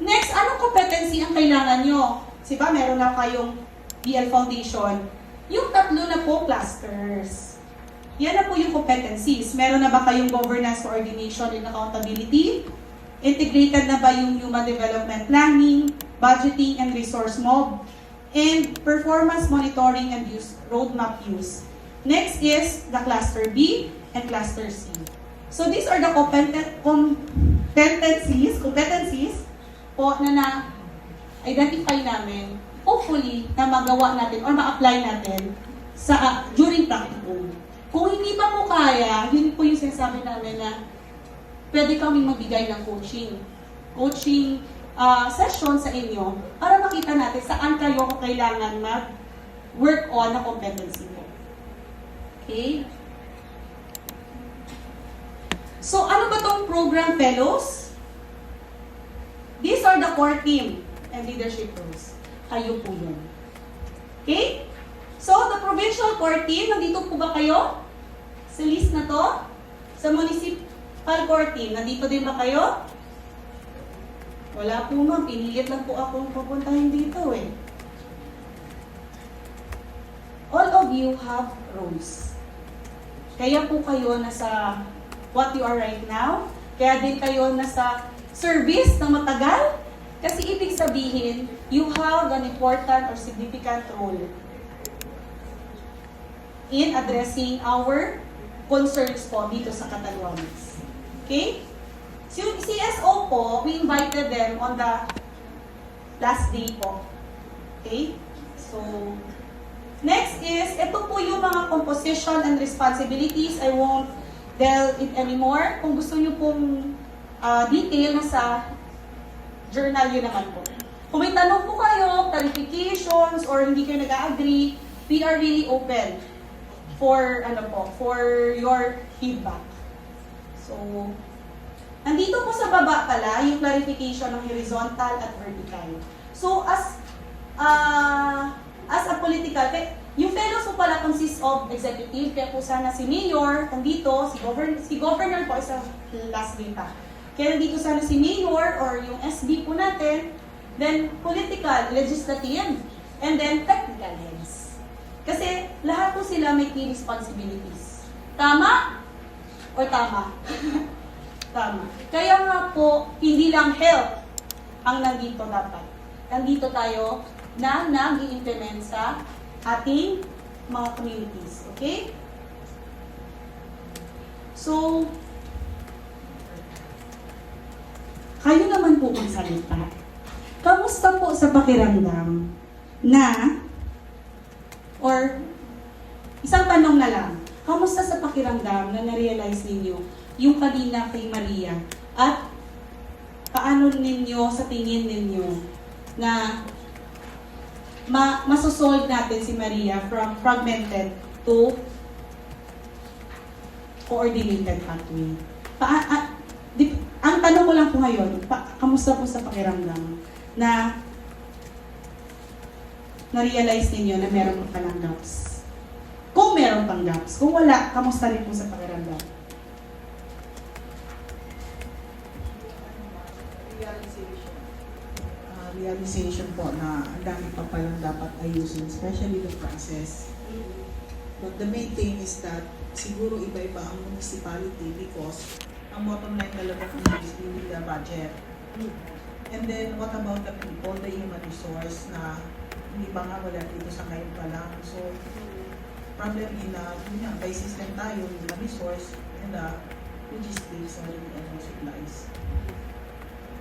Speaker 1: Next, anong competency ang kailangan nyo? Diba, meron na kayong DL Foundation. Yung tatlo na po clusters. Yan na po yung competencies. Meron na ba kayong governance, coordination, and accountability? Integrated na ba yung human development planning, budgeting, and resource mob? And performance monitoring and use, roadmap use. Next is the cluster B and cluster C. So these are the competencies po na na-identify namin, hopefully, na magawa natin or ma-apply natin sa during practicum. Kung hindi pa po kaya, yun po yung sinasabi namin na pwede kaming magbigay ng coaching session sa inyo para makita natin saan kayo kailangan mag-work on na competency mo. Okay? So, ano ba tong program fellows? These are the core team and leadership roles. Kayo po yun. Okay? So, the provincial core team, nandito po ba kayo? Sa list na to? Sa municipal core team, nandito din ba kayo? Wala po ma'am, pinilit lang po akong papuntahin dito eh. All of you have roles. Kaya po kayo nasa what you are right now. Kaya din kayo nasa service na matagal. Kasi ibig sabihin, you have an important or significant role in addressing our concerns po dito sa Catanduanes. Okay? So, yung CSO po, we invited them on the last day po. Okay? So, next is, ito po yung mga composition and responsibilities. I won't delve it anymore. Kung gusto nyo pong detail na sa journal yun naman po. Kung may tanong po kayo, clarifications, or hindi kayo nag-agree, we are really open for your feedback. So, nandito po sa baba pala yung clarification ng horizontal at vertical. So, as a political, yung fellows po pala consists of executive, kaya po sana si mayor, nandito, si governor po isa last data. Kaya nandito sana si mayor or yung SB po natin, then political, legislative, and then technical heads. Kasi lahat po sila may key responsibilities. Tama? Or tama? Tama. Kaya nga po, hindi lang health ang nandito dapat. Nandito tayo na nag-i-implement sa ating mga communities. Okay? So, kayo naman po magsalita. Kamusta po sa pakiramdam na, or isang tanong na lang, kamusta sa pakiramdam na na-realize ninyo yung kanina kay Maria at paano ninyo sa tingin ninyo na masosolve natin si Maria from fragmented to coordinated pathway. Ang tanong ko lang po ngayon, kamusta po sa pakiramdam na na-realize ninyo na meron pa palang gaps? Kung meron pang gaps. Kung wala, kamusta rin po sa pakiramdam?
Speaker 5: Realization po na ang dami pa palang dapat ayusin, especially the process. But the main thing is that siguro iba-iba ang municipality because ang bottom line talaga kung is really the budget. And then what about the people, the human resource na hindi ba nga wala dito sa ngayon pa lang. So, problem in yun nga, by system tayo, human resource, and logistics, and supplies.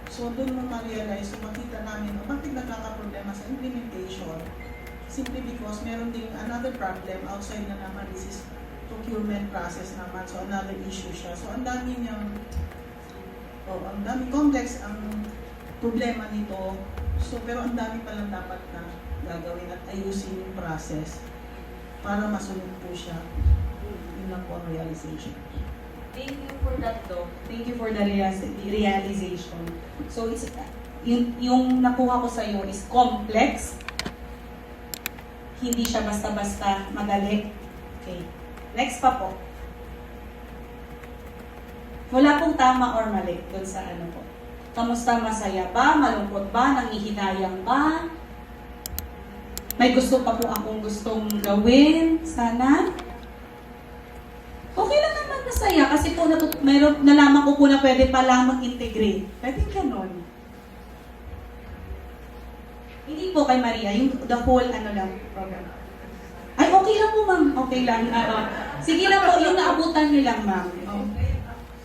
Speaker 5: So, doon mo ma-realize, so makita namin, bakit nagkakaproblema sa implementation? Simply because meron ding another problem outside na naman, this is procurement process naman, so another issue siya. So, ang dami niyang, ang dami complex ang problema nito. So, pero ang dami palang dapat na gagawin at ayusin yung process para masunod po siya. Yun lang po ang realization.
Speaker 1: Thank you for that though. Thank you for the realization. So, it's, yung nakuha ko sa iyo is complex. Hindi siya basta-basta madali. Okay. Next pa po. Wala pong tama or mali doon sa ano po. Kamusta, masaya ba? Malungkot ba? Nangihinayang ba? May gusto pa po akong gustong gawin. Sana. Okay lang naman, masaya. Kasi po nalaman ko po na pwede pa lang mag-integrate. Pwede ganon. Hindi po kay Maria, yung the whole program. Ay, okay lang po, ma'am. Okay lang. Sige lang po, yung naabutan niyo lang, ma'am.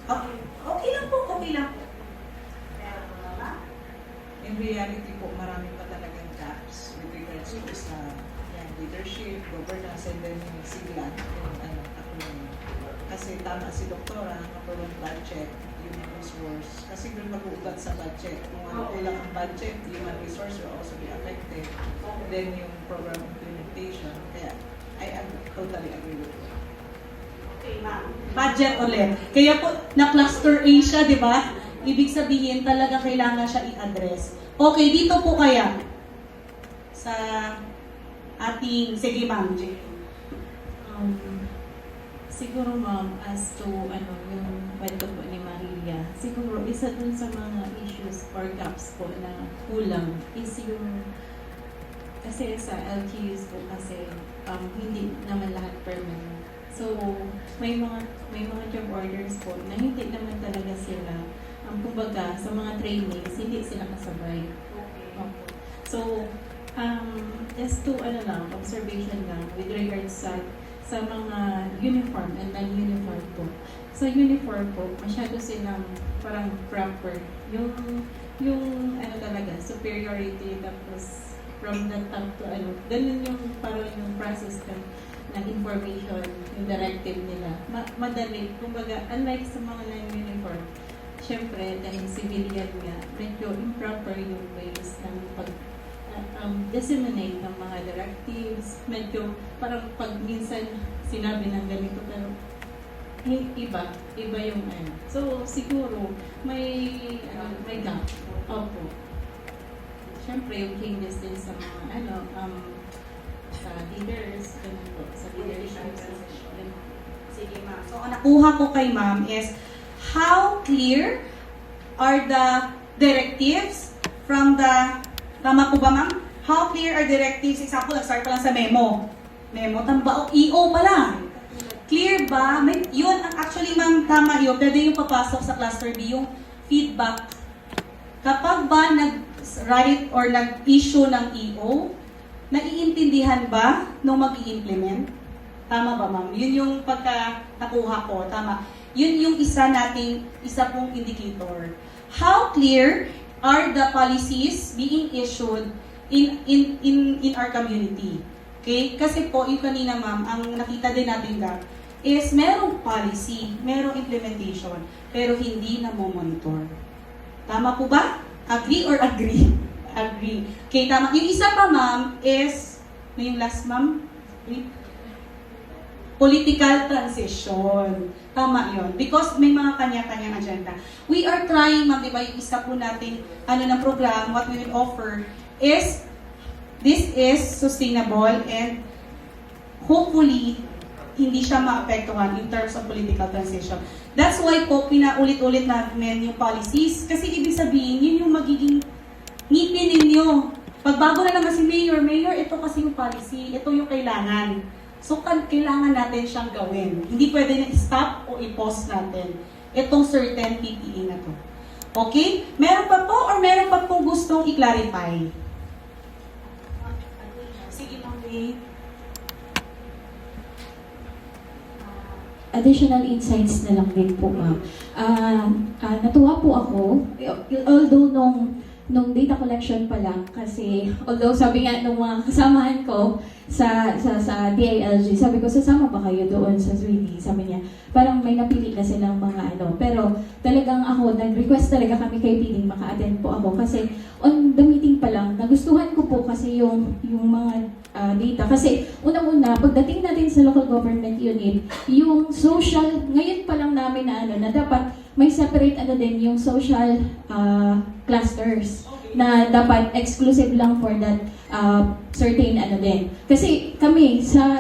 Speaker 1: Okay lang po, okay lang po.
Speaker 5: In reality po, marami pa talagang gaps with regards to sa leadership, governance, and then yung sigla, yung acronym. Kasi tama si Doktora, number one budget, human resource. Kasi doon mag-uugat sa budget. Kung ano kulang ang budget, human resource will also be affected. Then yung program implementation. Kaya, totally agree with you.
Speaker 1: Okay, ma'am. Budget ulit. Kaya po, na-cluster A siya, di ba? Ibig sabihin, talaga kailangan siya i-address. Okay, dito po kaya. Sa ating, sige ma'am,
Speaker 8: Siguro ma'am, as to yung kwento po ni Maria, siguro isa dun sa mga issues or gaps po na kulang is yung kasi sa LGUs po kasi hindi naman lahat permanent. So may mga job orders po na hindi naman talaga sila kumbaga sa mga trainings hindi sila kasabay. Okay. So just to observation lang with regards sa mga uniform and non-uniform po. Sa uniform po, masyado silang parang proper. Yung talaga, superiority, tapos from the top to ganun yung parang yung process ng information, yung directive nila. Madali. Kumbaga, unlike sa mga non-uniform, syempre, dahil civilian nga, medyo improper yung ways ng disseminate ng mga directives, medyo parang pag minsan sinabi ng ganito pero iba yung So siguro may gap. Opo. Siyempre yung changes din sa mga sa leaders, sa leadership.
Speaker 1: sige ma'am. So, ang nakuha ko kay ma'am is how clear are the directives from the tama po ba, ma'am? How clear are directives? Example, nag-start pa lang sa memo. Memo, tamba, EO pa lang. Clear ba? Yun, actually, ma'am, tama yun. Pwede yung papasok sa cluster B, yung feedback. Kapag ba nag-write or nag-issue ng EO, naiintindihan ba nung mag-i-implement? Tama ba, ma'am? Yun yung pagka-nakuha ko. Tama. Yun yung isa pong indicator. How clear are the policies being issued in our community. Okay? Kasi po, yung kanina ma'am, ang nakita din natin gap is merong policy, merong implementation, pero hindi na monitor. Tama po ba? Agree or agree? Agree. Okay, tama. Yung isa pa ma'am is, yung last ma'am? Political transition. Tama yun. Because may mga kanya-kanyang agenda. We are trying, ma'am, di ba, yung isa po nating ng program, what we will offer is, this is sustainable and hopefully, hindi siya maapektuhan in terms of political transition. That's why po, pinaulit-ulit namin yung policies. Kasi ibig sabihin, yun yung magiging ngipin ninyo. Pagbago na naman si Mayor, ito kasi yung policy, ito yung kailangan. So, kailangan natin siyang gawin. Hindi pwede na i-stop o i-pause natin itong certain PPE na to. Okay? Meron pa po or meron pa pong gustong i-clarify? Sige, Ma'am Ray.
Speaker 4: Additional insights na lang din po, ma'am. Natuwa po ako, although nung data collection pa lang, kasi although sabi nga nung mga kasamahan ko sa DILG, sabi ko, sasama ba kayo doon sa 3D? Sabi niya, parang may napili na silang mga pero talagang ako, nag-request talaga kami kay Piling maka-attend po ako kasi on the meeting pa lang, nagustuhan ko po kasi yung mga data. Kasi unang-una, pagdating natin sa local government unit, yung social, ngayon pa lang namin na dapat may separate din yung social clusters na dapat exclusive lang for that certain din. Kasi kami sa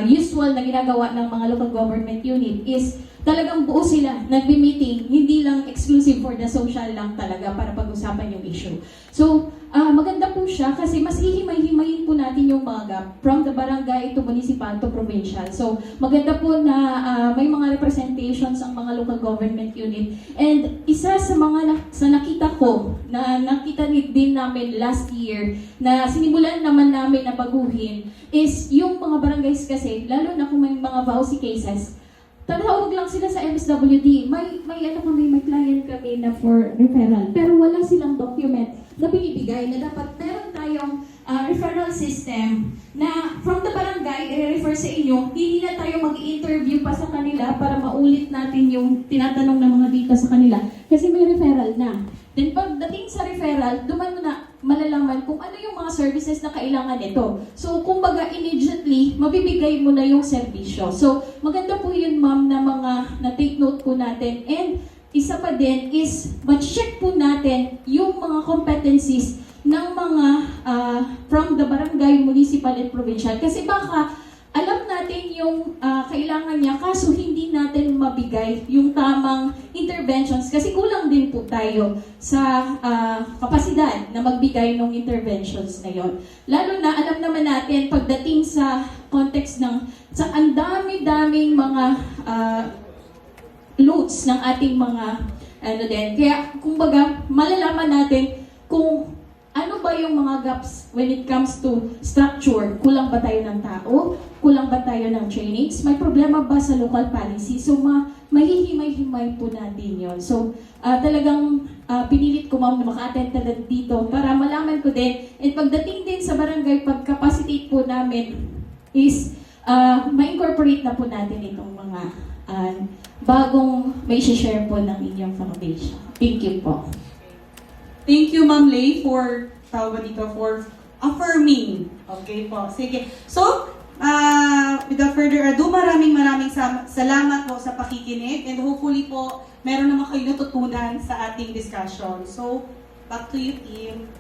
Speaker 4: usual na ginagawa ng mga local government unit is talagang buo sila, nagbi-meeting, hindi lang exclusive for the social lang talaga para pag-usapan yung issue. So, maganda po siya kasi mas hihimay-himayin po natin yung mga gap from the barangay to municipal to provincial. So, maganda po na may mga representations ang mga local government unit. And isa sa mga sa nakita ko, na nakita din namin last year, na sinimulan naman namin na baguhin, is yung mga barangays kasi, lalo na kung may mga VAUSI cases, tatawag lang sila sa MSWD. May client kami na for referral. Pero wala silang document na binibigay na dapat meron tayong referral system na from the barangay, i-refer sa inyo, hindi na tayo mag-interview pa sa kanila para maulit natin yung tinatanong ng mga data sa kanila. Kasi may referral na. Then pagdating sa referral, duman mo na malalaman kung ano yung mga services na kailangan nito. So, kumbaga, immediately, mabibigay mo na yung serbisyo. So, maganda po yun, ma'am, na mga na-take note po natin. And, isa pa din is, ma-check po natin yung mga competencies ng mga from the barangay, municipal, and provincial. Kasi baka, alam natin yung kailangan niya, kaso hindi natin mabigay yung tamang interventions kasi kulang din po tayo sa kapasidad na magbigay ng interventions na yon. Lalo na, alam naman natin, pagdating sa context ng, sa ang dami-daming mga loads ng ating mga, kaya, kumbaga, malalaman natin kung ano ba yung mga gaps when it comes to structure? Kulang ba tayo ng tao? Kulang ba tayo ng trainings? May problema ba sa local policy? So, mahihimay-himay po natin yon. So, talagang pinilit ko, ma'am, na maka-attend na dito para malaman ko din. And pagdating din sa barangay, pag-capacitate po namin is ma-incorporate na po natin itong mga bagong may share po ng inyong foundation. Thank you po.
Speaker 1: Thank you, Ma'am Lay, for affirming. Okay po, sige. So, without further ado, maraming salamat po sa pakikinig and hopefully po, meron naman kayo natutunan sa ating discussion. So, back to you, team.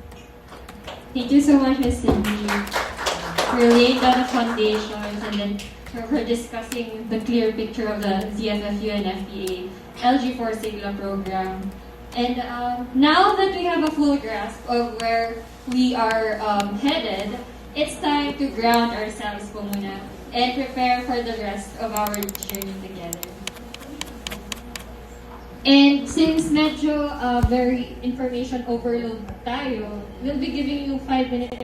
Speaker 9: Thank you so much, Ms. Cindy, for laying down the foundations and then for discussing the clear picture of the ZFFU and FPA LG4 Sigla program. And now that we have a full grasp of where we are headed, it's time to ground ourselves po muna and prepare for the rest of our journey together. And since medyo very information overload tayo, we'll be giving you 5 minutes